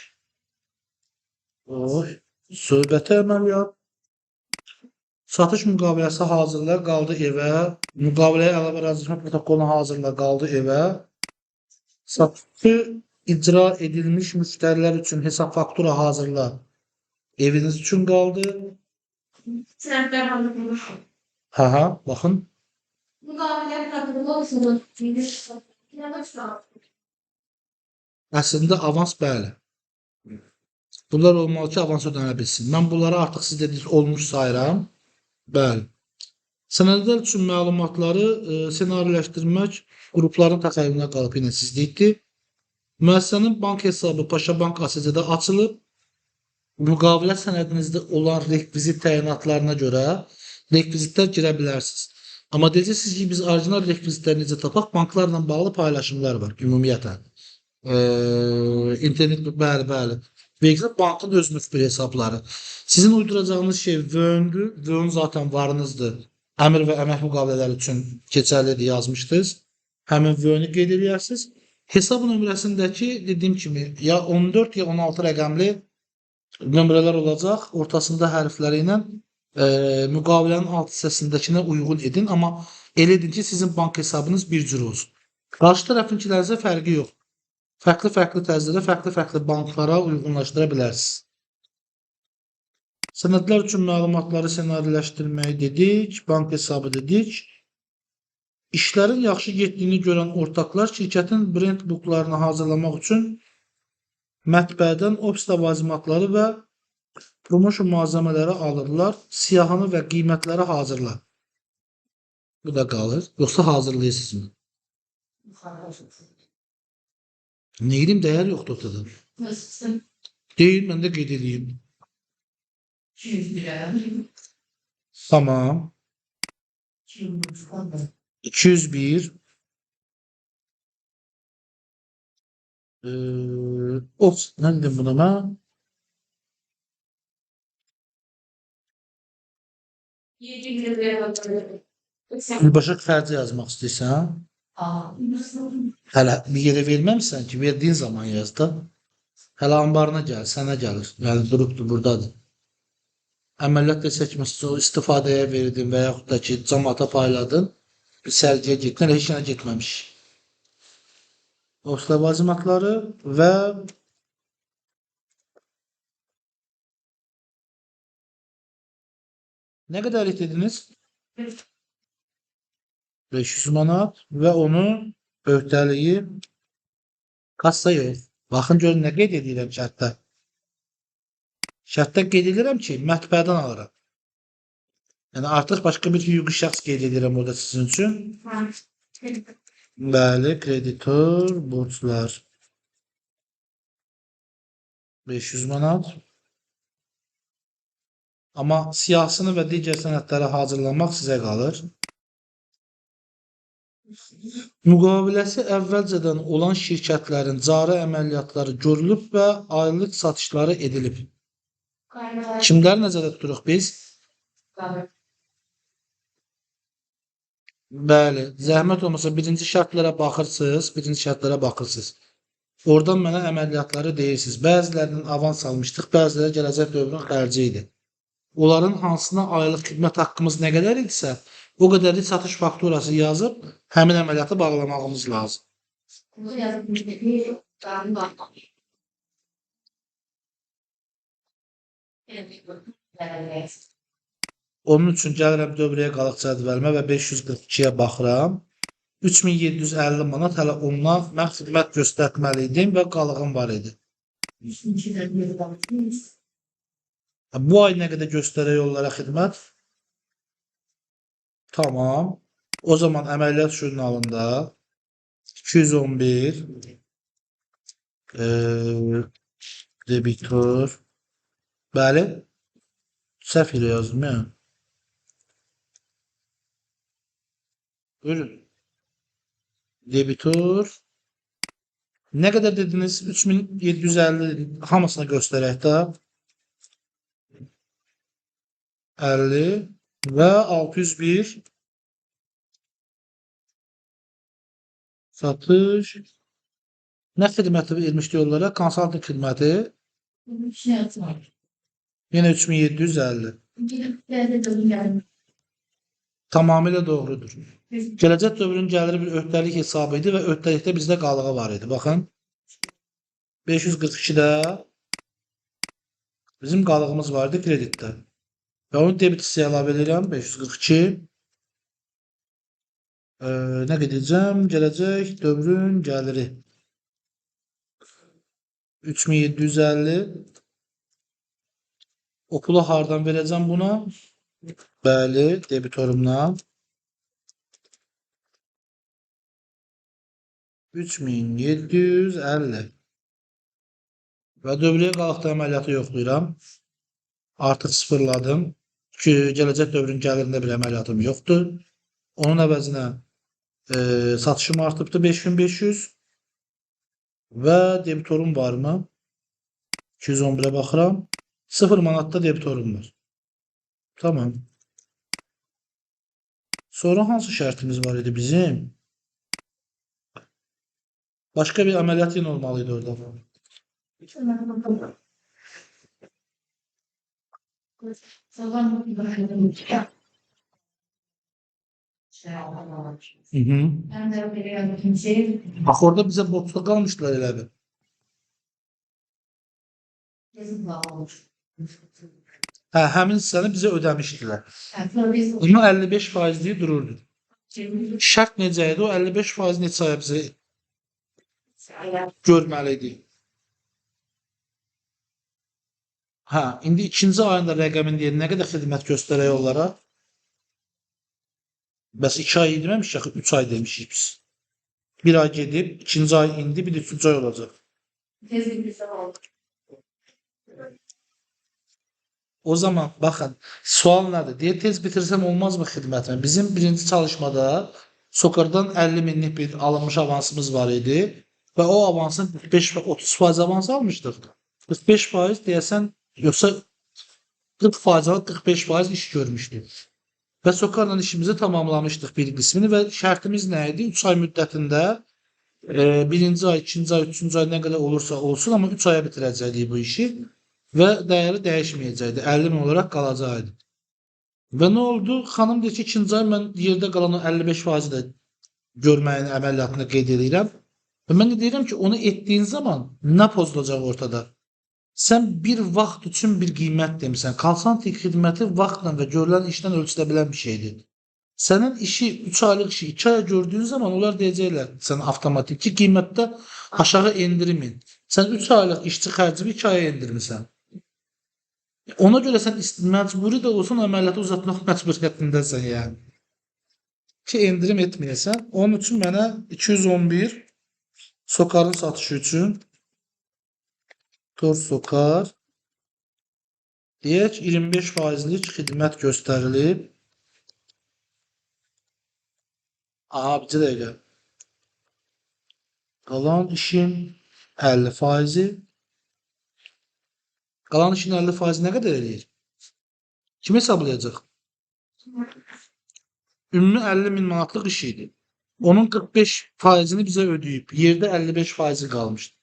Söhbətə əməliyyat. Satış müqaviləsi hazırla, qaldı evə. Müqaviləyə əlavə razılaşma protokolunu hazırla, qaldı evə. Satışı icra edilmiş müştərilər üçün hesab faktura hazırla, eviniz üçün qaldı. Sənədlər hazırlanır. Baxın. Müqavilə protokolu Əslində avans bəli. Bunlar olmalı ki, avans ödənə bilsin. Mən bunları artıq siz dediniz olmuş sayıram. Bəli. Sənədlər üçün məlumatları senariləşdirmək qrupların təxəyyülünə qalıb yenə sizdikdir. Müəssisənin bank hesabı Paşa Bank ASC-də açılıb. Müqavilə sənədinizdə olan rekvizit təyinatlarına görə rekvizitlər girə bilərsiniz. Amma deyəcəksiniz ki, biz orijinal rekvizitləri necə tapaq? Banklarla bağlı paylaşımlar var ümumiyyətən. İnternet, bəli. Vergi bankın öz müxbir hesabları. Sizin uyduracağınız şey VÖN-dür. VÖN zaten varınızdır. Əmr və əmək müqavilələri üçün keçərlidir yazmışdınız. Həmin VÖN-ü qeyd edirsiniz. Hesab nömrəsindəki dediyim kimi ya 14 ya 16 rəqəmli nömrələr olacaq. Ortasında hərfləri ilə müqavilənin alt hissəsindəkinə uyğun edin. Amma elə edin ki, sizin bank hesabınız bir cür olsun. Qarşı tərəfinkilərinizə fərqi yox. Fərqli tərzdə fərqli banklara uyğunlaşdıra bilərsiniz. Sənədlər üçün məlumatları senariləşdirməyi dedik, bank hesabı dedik. İşlərin yaxşı getdiyini görən ortaqlar şirkətin brend booklarını hazırlamaq üçün mətbəədən ofis ləvazimatları və promotion malzəmələri alırlar. Siyahını və qiymətləri hazırla. Bu da qalır. Yoxsa hazırlayırsınızmı? Ne edeyim, değer yoktu ortada. Nasılsın? Değil, ben de qeyd edeyim. 200 lira. Tamam. 201. Ne dedim buna ben? 7 lira. Gülbaşak xərci yazmaq istəyirsən? Hələ bir yerə verməmsən ki, verdiyin zaman yaz da. Hələ ambarına gəl, sənə gəlir. Yəni durubdur, buradadır. Əməliyyat desək ki, istifadəyə verdin və yaxud da ki, cəmaata payladın, bir sərgiyə getdin, heç yana getməmiş. Ofis ləvazimatları və nə qədər dediniz? 500 manat və onu öhdəliyib kassa yox. Baxın görün nə qeyd edirəm şərtdə. Şərtdə qeyd edirəm ki, mətbəədən alıram. Yəni artıq başqa bir hüquqi şəxs qeyd edirəm orada sizin üçün. Bəli, kreditor, borclar. 500 manat. Amma siyahısını və digər sənədləri hazırlamaq sizə qalır. Müqaviləsi əvvəlcədən olan şirkətlərin cari əməliyyatları görülüb və aylıq satışları edilib. Kimləri nəzərdə tuturuq biz? Bəli, zəhmət olmasa birinci şərtlərə baxırsınız. Oradan mənə əməliyyatları deyirsiniz. Bəzilərinin avans almışdıq, bəziləri gələcək dövrün xərci idi. onların hansına aylıq xidmət haqqımız nə qədər idisə, o qədərlik satış fakturası yazıb həmin əməliyyatı bağlamağımız lazım. Bunu yazıp bir tane bakmak. Evet. Onun üçün gəlirəm dövrəyə qalıq cədvəlimə və 542-yə baxıram. 3750 manat hələ ondan mən xidmət göstərməli idim və qalığım var idi. Bu ay nə qədər göstərək onlara xidmət? Tamam. O zaman əməliyyat jurnalında 211 debitor. Bəli. Səhv ilə yazdım ya. Buyurun. Debitor. Nə qədər dediniz? 3750 hamısını göstərək də. 50 və 601 satış. Nə xidməti vermişdi onlara? Konsalting xidməti. Yenə 3750. Tamamilə doğrudur. Gələcək dövrün gəliri bir öhdəlik hesabı idi və öhdəlikdə bizdə qalığı var idi. Baxın. 542-də bizim qalığımız var idi kreditdə. Və onu debit hissəyə əlavə edirəm. 542. Nə gedəcəm? Gələcək dövrün gəliri. 3750. O pulu hardan verəcəm buna? Bəli, debitorumdan. 3750. Və dövrəyə qalıqda əməliyyatı yoxlayıram. Artıq sıfırladım. Çünki gələcək dövrün gəlirində bir əməliyyatım yoxdur. Onun əvəzinə satışım artıbdır 5500. Və debitorum varmı? 211'e baxıram. 0 manatda debitorum var. Tamam. Sonra hansı şərtimiz var idi bizim? Başqa bir əməliyyat yenə olmalıydı orada. Bax orada bizə borclu qalmışdılar elə bir. Hə, həmin hissəni bizə ödəmişdilər. Bunu 55% dururdu. Şərt necə idi? O 55% neçə aya bizə görməli idi. Hə, indi ikinci ayında rəqəmin deyil, nə qədər xidmət göstərək onlara? Bəs 2 ay deməmişik, 3 ay demişik biz. 1 ay gedib, ikinci ay indi, bir də 3 ay olacaq. O zaman baxın, sual nədir? Deyir, tez bitirsəm olmazmı xidmətimi? Bizim birinci çalışmada Sokardan 50 minlik bir alınmış avansımız var idi və o avansın 35-30% avans almışdıq. 45% deyəsən, yoxsa 40%, 45% iş görmüşdük. Və Sokarla işimizi tamamlamışdıq bir qismini və şərtimiz nə idi? 3 ay müddətində birinci ay, ikinci ay, üçüncü ay nə qədər olursa olsun, amma 3 aya bitirəcəkdik bu işi və dəyəri dəyişməyəcəkdi. 50 min olaraq qalacaqdı. Və nə oldu? Xanım deyir ki, ikinci ay mən yerdə qalan o 55% də görməyin əməliyyatını qeyd edirəm. Və mən də deyirəm ki, onu etdiyin zaman nə pozulacaq ortada? Sən bir vaxt üçün bir qiymət demisən. Konsalting xidməti vaxtla və görülən işdən ölçülə bilən bir şeydir. Sənin işi 3 aylıq işi 2 aya gördüyün zaman onlar deyəcəklər sən avtomatik ki, qiymətdə aşağı endirimin. Sən 3 aylıq işçi xərcini 2 aya endirmisən. Ona görə sən məcburi də olsan əməliyyatı uzatmaq məcburiyyətindəsən yəni. Ki, endirim etməyəsən. Onun üçün mənə 211 Sokarın satışı üçün Sokar deyək 25%lik xidmət göstərilib. Aha, bir dəqiqə. Qalan işin 50%. Qalan işin 50% nə qədər eləyir? Kim hesablayacaq? Ümumi 50 min manatlıq iş idi. Onun 45%'ni bizə ödəyib. Yerdə 55% qalmışdı.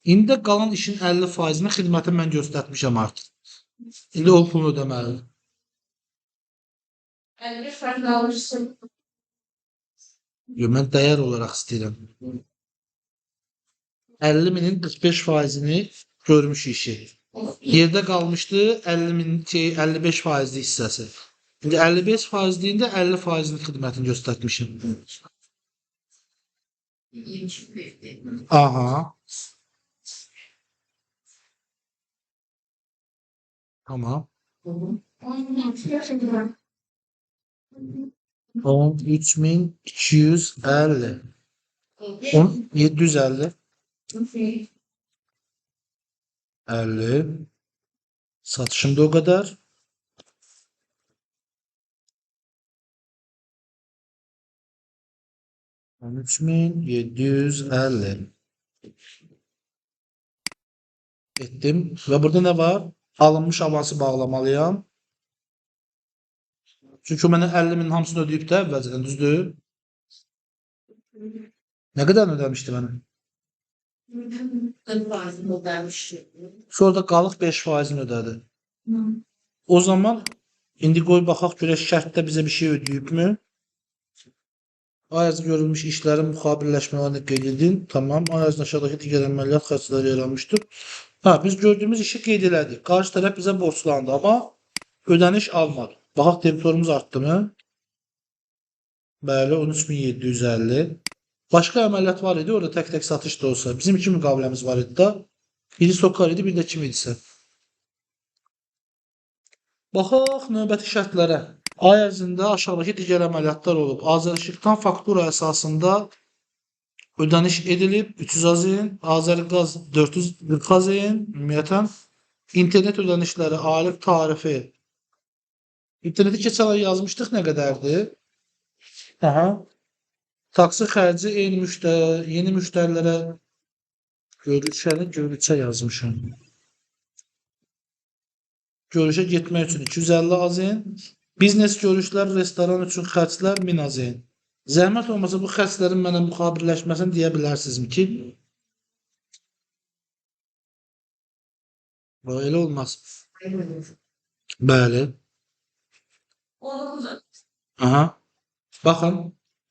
İndi qalan işin 50%'ni xidməti mən göstərmişəm artıq. İndi o pulunu ödəməlidir. 51 farklı almışsın. Yo, mən dəyər olaraq istəyirəm. 50.000-in 45%-ni görmüş işi. Yerdə qalmışdı 50.000 55%li hissəsi. İndi 55%liyində 50%-nin xidmətini göstərmişəm. 20 Aha. Tamam. 13.250. 750. 50. Satışım da o kadar. 13.750. Ettim. Ve burada ne var? Alınmış avansı bağlamalıyam. Çünki o mənə 50.000 hamısını ödəyib də əvvəlcədən, düzdür? Nə qədər ödəmişdi mənə? 40% ödenmişti. Sonra da qalıq 5%-ni ödədi. O zaman indi qoy baxaq görək şərtdə bizə bir şey ödəyibmi? Ayazda görülmüş işlərin müxabirləşmələrini qeyd edin. Tamam. Ayazın aşağıdakı digər əməliyyat xərcləri yaranmışdır. Biz gördüyümüz işi qeyd elədik. Qarşı tərəf bizə borclandı, amma ödəniş almadı. Baxaq debitorumuz artdı mı? Bəli, 13.750. Başqa əməliyyat var idi, orada tək-tək satış da olsa. Bizim iki müqaviləmiz var idi da. Biri Sokar idi, bir də kim idisə. Baxaq növbəti şərtlərə. Ay ərzində aşağıdakı digər əməliyyatlar olub. Azərişıqdan faktura əsasında ödəniş edilib 300 AZN, Azərqaz 440 AZN, ümumiyyətən internet ödənişləri, aylık tarifi. İnterneti keçən ay yazmışdıq, nə qədərdir? Aha. Taksi xərci yeni müştərilərə görüşə yazmışam. Görüşə getmək üçün 250 AZN, biznes görüşlər, restoran üçün xərclər 1000 AZN. Zəhmət olmasa bu xərclərin mənə müxabirləşməsini deyə bilərsinizmi ki? Elə olmaz. Bəli. Aha. Baxın,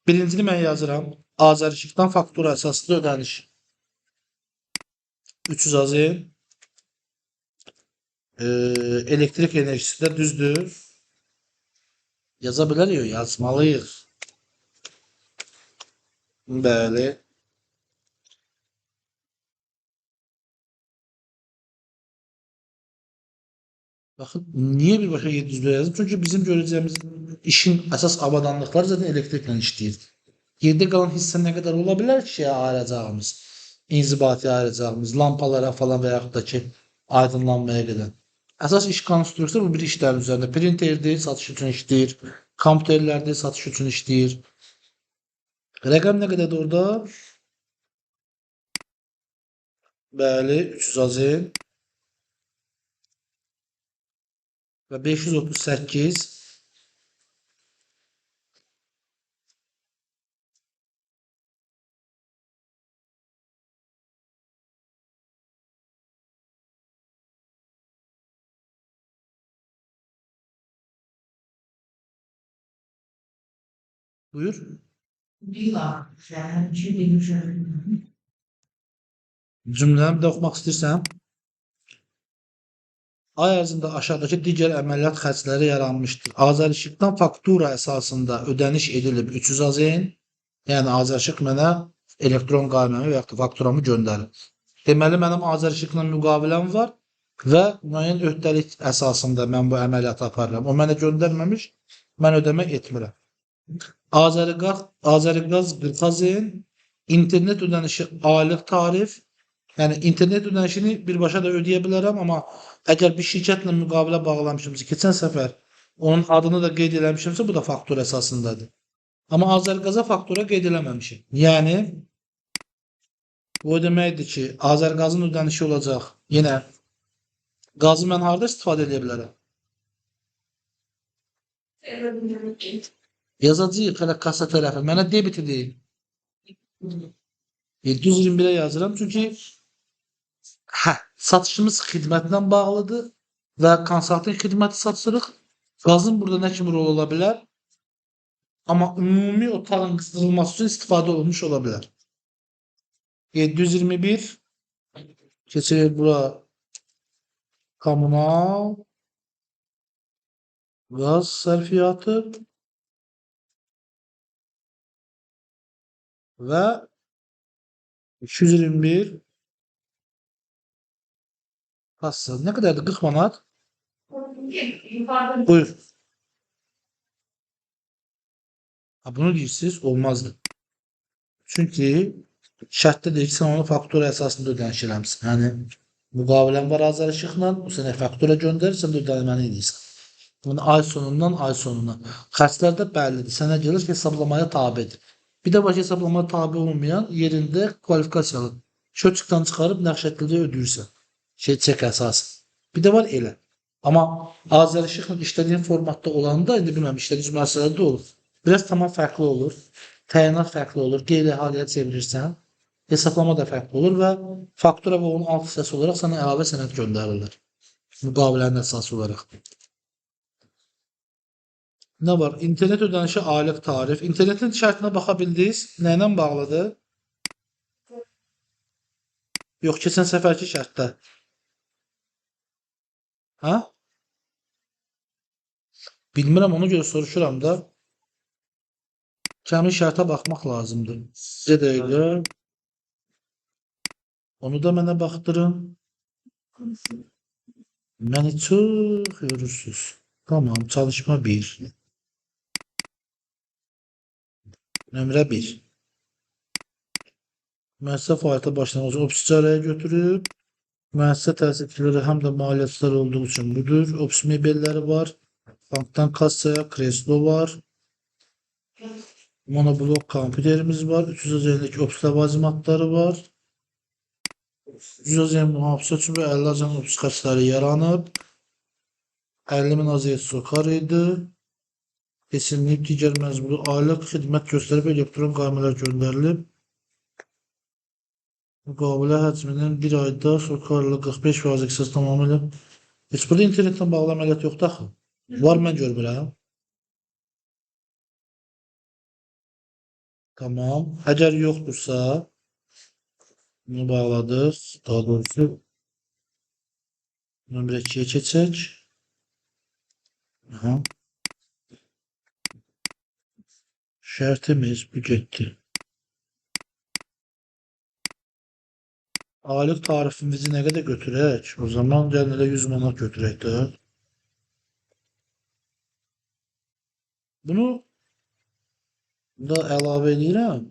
birincini mən yazıram. Azərişıqdan faktura əsaslı ödəniş. 300 AZN. Elektrik enerjisi də düzdür. Yaza bilərik, yazmalıyıq. Bəli. Baxın, niyə birbaşa 700 yazdım? Çünki bizim görəcəyimiz işin əsas avadanlıqları zaten elektriklə işləyir. Yerdə qalan hissə nə qədər ola bilər ki, ayıracağımız, inzibati ayıracağımız, lampalara falan və yaxud da ki, aydınlanmaya qədər. Əsas iş konstruksiya bu bir işlərin üzərində. Printerdir, satış üçün işləyir. Kompüterlərdir, satış üçün işləyir. Rəqəm nə qədərdir orada? Bəli, 300 AZN və 538. Buyur. Cümləni bir də oxumaq istəyirsən. Ay ərzində aşağıdakı digər əməliyyat xərcləri yaranmışdır. Azərişıqdan faktura əsasında ödəniş edilib 300 AZN. Yəni Azərişıq mənə elektron qayməmi və yaxud da fakturamı göndərir. Deməli mənim Azərişıqla müqaviləm var və müəyyən öhdəlik əsasında mən bu əməliyyatı aparıram. O mənə göndərməmiş, mən ödəmə etmirəm. Azərqaz 40 AZN, internet ödənişi aylıq tarif. Yəni internet ödənişini birbaşa da ödəyə bilərəm, amma əgər bir şirkətlə müqavilə bağlamışımsa, keçən səfər onun adını da qeyd eləmişimsə, bu da faktura əsasındadır. Amma Azərqaza faktura qeyd eləməmişim. Yəni bu deməkdir ki, Azərqazın ödənişi olacaq. Yenə qazı mən harada istifadə edə bilərəm? Yazacağıq hələ kasa tərəfi. Mənə debiti deyil. 721'e yazıram çünki satışımız xidmətlə bağlıdır və konsalting xidməti satışırıq. Qazın burada nə kimi rol ola bilər? Ama ümumi otağın kıstırılması için istifade olmuş olabilir. 721 keçirir bura kommunal gaz sərfiyyatı və 221 kassa. Ne kadardı? 40 manat. Yukarıda Buyur. Ha, bunu deyirsiniz, olmazdı. Çünki şərtdə deyir ki, sən onu faktura əsasında ödəniş eləmsin. Yəni müqavilən var azar işıqla, o sənə faktura göndərirsən də ödəməni edirsən. Yəni ay sonundan ay sonuna. Xərclər də bəllidir. Sənə gəlir ki, hesablamaya tabedir. Bir də var ki, hesablamaya tabe olmayan yerində kvalifikasiyalı şöçükdən çıxarıb nəqd şəklində ödəyirsən. Çek əsası. Bir də var elə. Amma azar işıqla işlədiyin formatda olanda, indi bilməm, işlədici müəssisələrdə olur. Biraz tamam fərqli olur. Təyinat fərqli olur. Qeyri-əhaliyə çevirirsən. Hesablama da fərqli olur və faktura və onun alt hissəsi olaraq sənə əlavə sənəd göndərirlər. Müqavilənin əsası olaraq. Nə var? İnternet ödənişi aylıq tarif. İnternetin şərtinə baxa bildiniz. Nə ilə bağlıdır? Yox, keçən səfərki şərtdə. Hə? Bilmirəm, ona görə soruşuram da. Kəmin şərtə baxmaq lazımdır. Sizə dəqiqə. Onu da mənə baxdırın. Məni çox yorursunuz. Tamam, çalışma 1. Nömrə 1. Müəssisə fəaliyyətə başlanğıcı ofis icarəyə götürüb. Müəssisə təsisçiləri həm də maliyyətçilər olduğu üçün budur. Ofis mebelləri var. Bankdan kassaya kreslo var. Monoblok kompüterimiz var. 300 üzerindeki ofis ləvazimatları var. 100 azəyin mühafizə üçün və 50 azəyin ofis xərcləri yaranıb. 50 min azəyə sokar idi. Kesinlik digər məzmunu aylıq xidmət göstərib elektron qaymələr göndərilib. Müqavilə həcminin bir ayda sokarlı 45% qisas tamamilə. Heç burada internetten bağlı əməliyyat yoxdur axı. Var, mən görmürəm. Tamam. Əgər yoxdursa bunu bağladıq. Daha doğrusu nömrə 2-yə keçək. Aha. Şərtimiz bu getdi. Aylıq tarifimizi nə qədər götürək? O zaman gəlin elə 100 manat götürək də. Bunu da əlavə edirəm.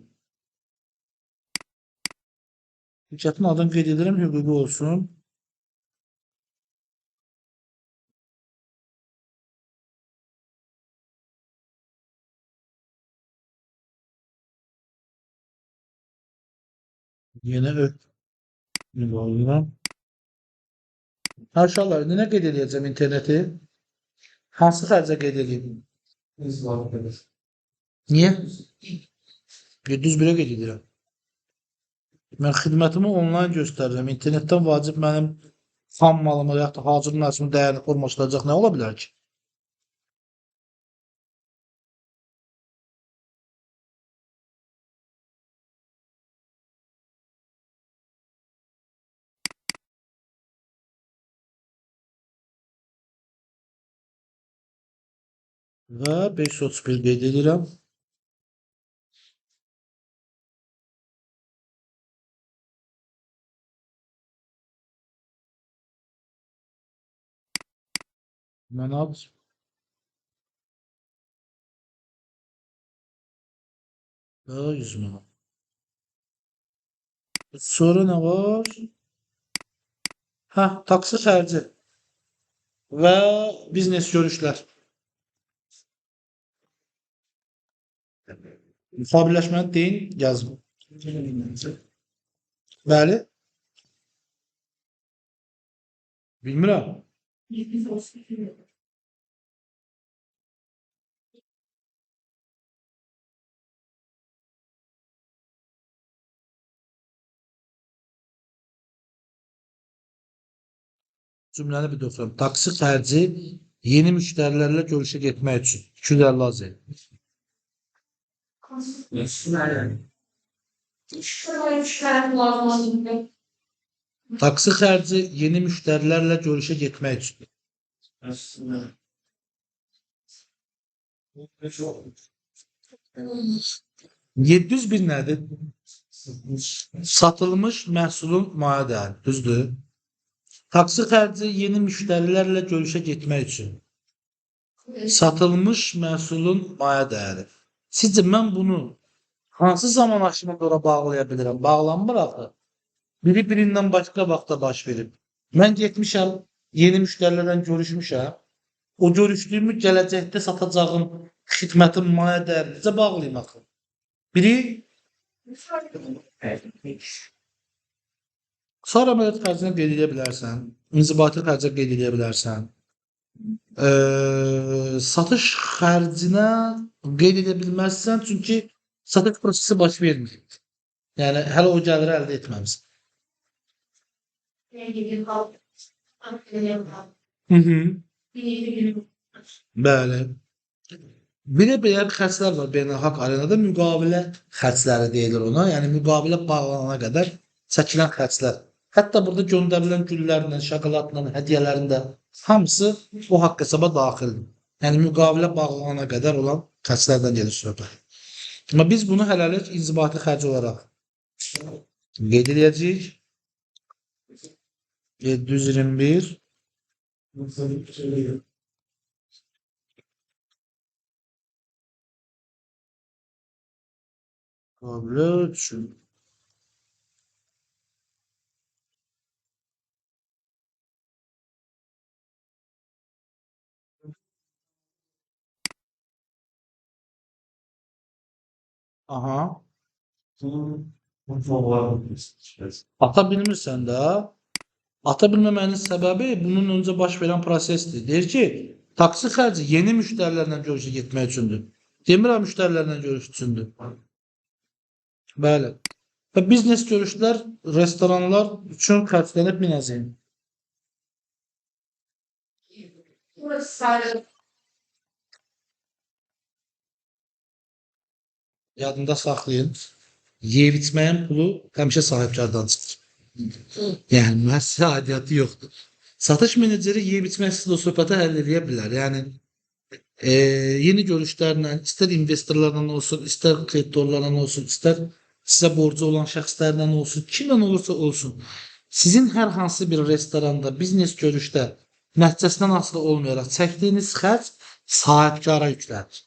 Şirkətin adını qeyd edirəm, hüquqi olsun. Yenə müqavilə. Aşağılar, nə qeyd edəcəm interneti? Hansı xərcə qeyd edeyim? Niyə? 701-ə qeyd edirəm. Mən xidmətimi onlayn göstərirəm. İnternetdən vacib mənim xam malımı, yaxud da hazır məhsulun dəyərini formalaşdıracaq nə ola bilər ki? Və 531 qeyd edirəm. Mənab və 100 manat. Sonra nə var? Hə, taksi xərci və biznes görüşlər. Müsabiləşməni deyin, yazın. Bəli. Bilmirəm. Cümləni bir də oxuyuram. Taksi xərci yeni müştərilərlə görüşə getmək üçün 250 azə. Taksi xərci yeni müştərilərlə görüşə getmək üçün. 701 nədir? Satılmış məhsulun maya dəyəri, düzdür? Taksi xərci yeni müştərilərlə görüşə getmək üçün. Satılmış məhsulun maya dəyəri. Sizcə mən bunu hansı zaman aşımında ora bağlaya bilirəm? Bağlanmır axı. Biri birindən başqa vaxtda baş verib. Mən getmişəm, yeni müştərilərlə görüşmüşəm. O görüşdüyümü gələcəkdə satacağım xidmətin maya dəyəri necə bağlayım axı? Biri sonra mövcud xərcini qeyd edə bilərsən, inzibati xərcə qeyd edə bilərsən. Satış xərcinə qeyd edə bilməzsən, çünki satış prosesi baş vermir. Yəni hələ o gəliri əldə etməmisən. Bəli. Bir də belə xərclər var beynəlxalq arenada, müqavilə xərcləri deyilir ona. Yəni müqavilə bağlanana qədər çəkilən xərclər. Hətta burada göndərilən güllərlə, şokoladla, hədiyyələrin də hamısı o haqq hesaba daxildir. Yəni müqavilə bağlanana qədər olan xərclərdən gedir söhbət. Amma biz bunu hələlik inzibati xərc olaraq qeyd edəcəyik. 721 müqavilə üçün. Aha. Ata bilmirsən də. Ata bilməmənin səbəbi bunun öncə baş verən prosesdir. Deyir ki, taksi xərci yeni müştərilərlə görüşə getmək üçündür. Demirəm müştərilərlə görüş üçündür. Bəli. Və biznes görüşlər, restoranlar üçün xərclənib minəcəyim. Yadında saxlayın. Yeyib içməyin pulu həmişə sahibkardan çıxır. Yəni müəssisə aidiyyatı yoxdur. Satış meneceri yeyib içməksiz o söhbəti həll edə bilər. Yəni yeni görüşlərlə, istər investorlarla olsun, istər kreditorlarla olsun, istər sizə borcu olan şəxslərlə olsun, kimlə olursa olsun, sizin hər hansı bir restoranda, biznes görüşdə nəticəsindən asılı olmayaraq çəkdiyiniz xərc sahibkara yüklənir.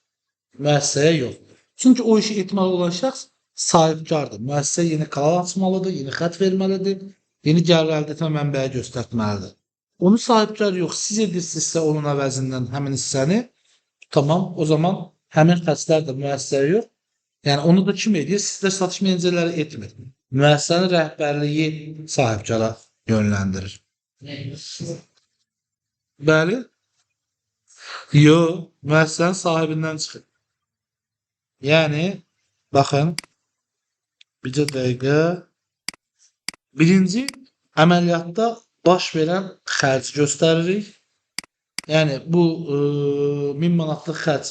Müəssisəyə yox. Çünki o işi etməli olan şəxs sahibkardır. Müəssisə yeni kanal açmalıdır, yeni xətt verməlidir, yeni gəlir əldə etmə mənbəyi göstərməlidir. Onu sahibkar yox, siz edirsinizsə onun əvəzindən həmin hissəni, tamam, o zaman həmin xərclər də müəssisəyə yox. Yəni onu da kim edir? Sizdə satış menecerləri etmir. Müəssisənin rəhbərliyi sahibkara yönləndirir. Bəli. Yox, müəssisənin sahibindən çıxır. Yəni, baxın, bircə dəqiqə. Birinci əməliyyatda baş verən xərci göstəririk. Yəni, bu 1000 manatlıq xərc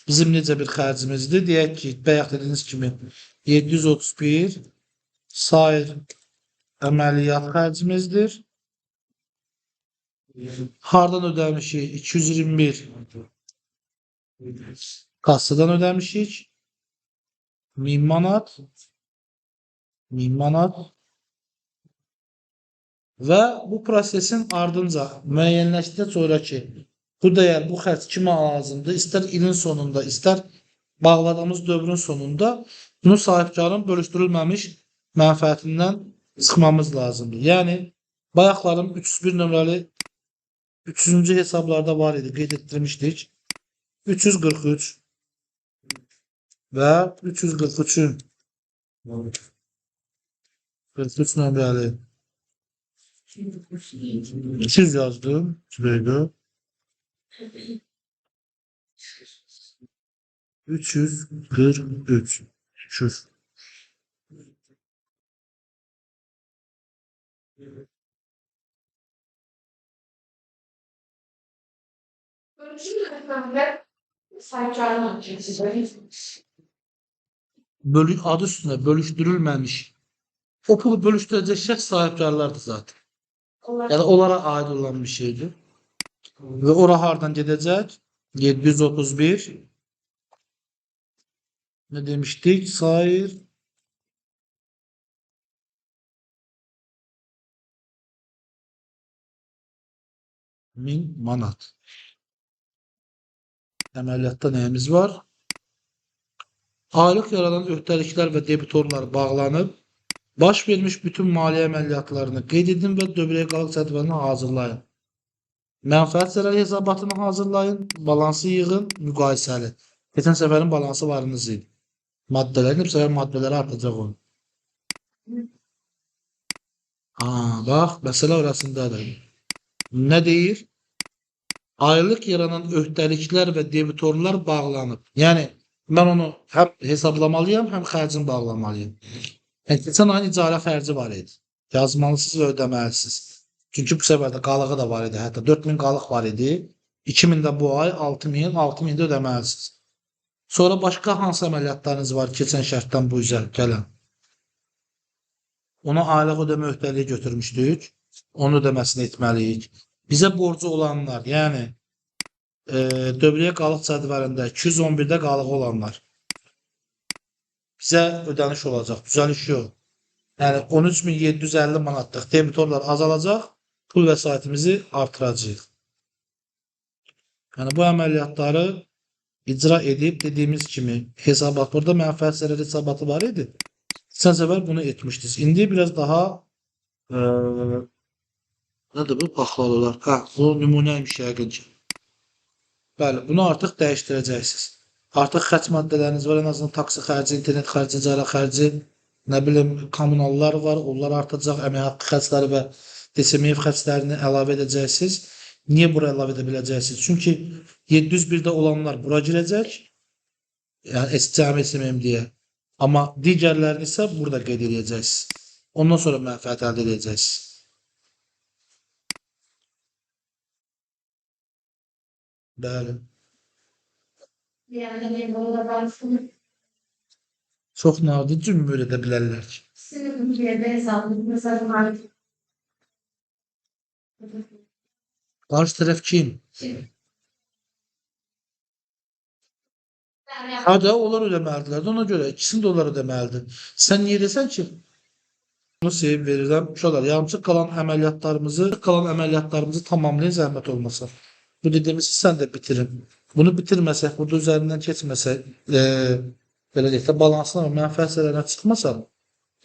bizim necə bir xərcimizdir? Deyək ki, bayaq dediyiniz kimi 731 sair əməliyyat xərcimizdir. Hardan ödəmişik? 221 kassadan ödəmişik. 1000 manat. 1000 manat. Və bu prosesin ardınca müəyyənləşdikdən sonra ki, bu dəyər, bu xərc kimə lazımdır? İstər ilin sonunda, istər bağladığımız dövrün sonunda bunu sahibkarın bölüşdürülməmiş mənfəətindən çıxmamız lazımdır. Yəni, bayaqlarım 301 nömrəli 300-cü hesablarda var idi, qeyd etdirmişdik. 343 və 343-ün 43 nömrəli 200 yazdım. 343. 300. adı üstünde bölüşdürülmemiş. O pulu bölüştürecek şəxs sahibkarlardır zaten. Yani onlara ait olan bir şeydir. Ve ora hardan gedəcək? 731 ne demiştik? Sair 1000 manat. Əməliyyatda nəyimiz var? Aylıq yaranan öhdəliklər və debitorlar bağlanıb, baş vermiş bütün maliyyə əməliyyatlarını qeyd edin və dövrəyə qalıq cədvəlini hazırlayın. Mənfəət zərər hesabatını hazırlayın, balansı yığın, müqayisəli. Keçən səfərin balansı varınız idi. Maddələrin, bu səfər maddələri artacaq onu. Bax, məsələ orasındadır. Nə deyir? Aylıq yaranan öhdəliklər və debitorlar bağlanıb. Yəni, mən onu həm hesablamalıyam, həm xərcini bağlamalıyım. Yəni, keçən ayın icarə xərci var idi. Yazmalısınız və ödəməlisiniz. Çünki bu səfərdə qalığı da var idi. Hətta 4000 qalıq var idi. 2000 də bu ay, 6000 də ödəməlisiniz. Sonra başqa hansı əməliyyatlarınız var keçən şərtdən bu üzə gələn? Ona aylıq ödəmə öhdəliyi götürmüşdük. Onun ödəməsini etməliyik. Bizə borcu olanlar, yəni dövrəyə qalıq cədvəlində 211-də qalığı olanlar bizə ödəniş olacaq, düzəliş yox. Yəni 13750 manatlıq debitorlar azalacaq, pul vəsaitimizi artıracağıq. Yəni bu əməliyyatları icra edib dediyimiz kimi hesabat, burada mənfəət zərər hesabatı var idi. Geçən səfər bunu etmişdiniz. İndi biraz daha nədir bu? Paxlalı olar. Bu nümunəymiş yəqin ki. Bəli, bunu artıq dəyişdirəcəksiniz. Artıq xərc maddələriniz var, en azından taksi xərci, internet xərci, icarə xərci, nə bilim, kommunallar var, onlar artacaq, əmək haqqı xərcləri və DSMF xərclərini əlavə edəcəksiniz. Niyə bura əlavə edə biləcəksiniz? Çünki 701-də olanlar bura girəcək, yəni cəmi SMM deyə. Amma digərlərini isə burada qeyd edəcəksiniz. Ondan sonra mənfəət əldə edəcəksiniz. Bəli. Yani burada ben Çox nadir cümle edə bilərlər ki. sizin bir yerde hesabınıza var. Qarşı tərəf kim? Hadi onlar ödəməlidirlər. Ona görə ikisini də onlar ödəməlidir. Sən niyə desən ki, bunu sevib verirəm. Uşaqlar, yarımçıq qalan əməliyyatlarımızı tamamlayın zəhmət olmasa. Bu dediyimiz sən də bitirin. Bunu bitirməsək, burada üzərindən keçməsək, belə deyək də balansına və mənfəət zərərinə çıxmasaq,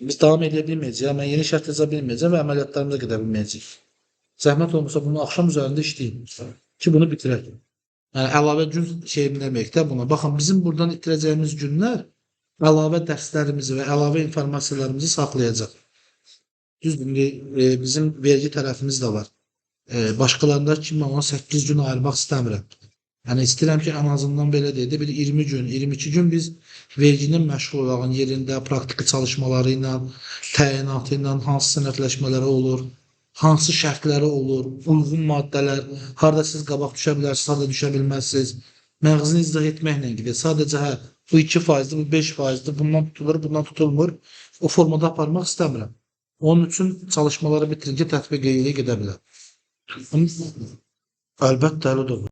biz davam edə bilməyəcəyik. Yəni, yeni şərt yaza bilməyəcəyik və əməliyyatlarımıza gedə bilməyəcəyik. Zəhmət olmasa bunu axşam üzərində işləyin ki, bunu bitirək. Yəni, əlavə gün deməyək də buna. Baxın, bizim buradan itirəcəyimiz günlər əlavə dərslərimizi və əlavə informasiyalarımızı saxlayacaq. Düzdür, bizim vergi tərəfimiz də var. Başqalarında kimi ona 8 gün ayırmaq istəmirəm. Yəni, istəyirəm ki, ən azından belə deyək də, bir 20 gün, 22 gün biz verginin məşğul olağın yerində, praktiki çalışmaları ilə, təyinatı ilə, hansı sənədləşmələri olur, hansı şərtləri olur, uyğun maddələr, harada siz qabaq düşə bilərsiniz, harada düşə bilməzsiniz. Məğzini izah etməklə gedir. Sadəcə, bu 2%-dir, bu 5%-dir, bundan tutulur, bundan tutulmur. O formada aparmaq istəmirəm. Onun üçün çalışmaları bitirince tətbiq edə bilər. Əlbəttə, elə də bu.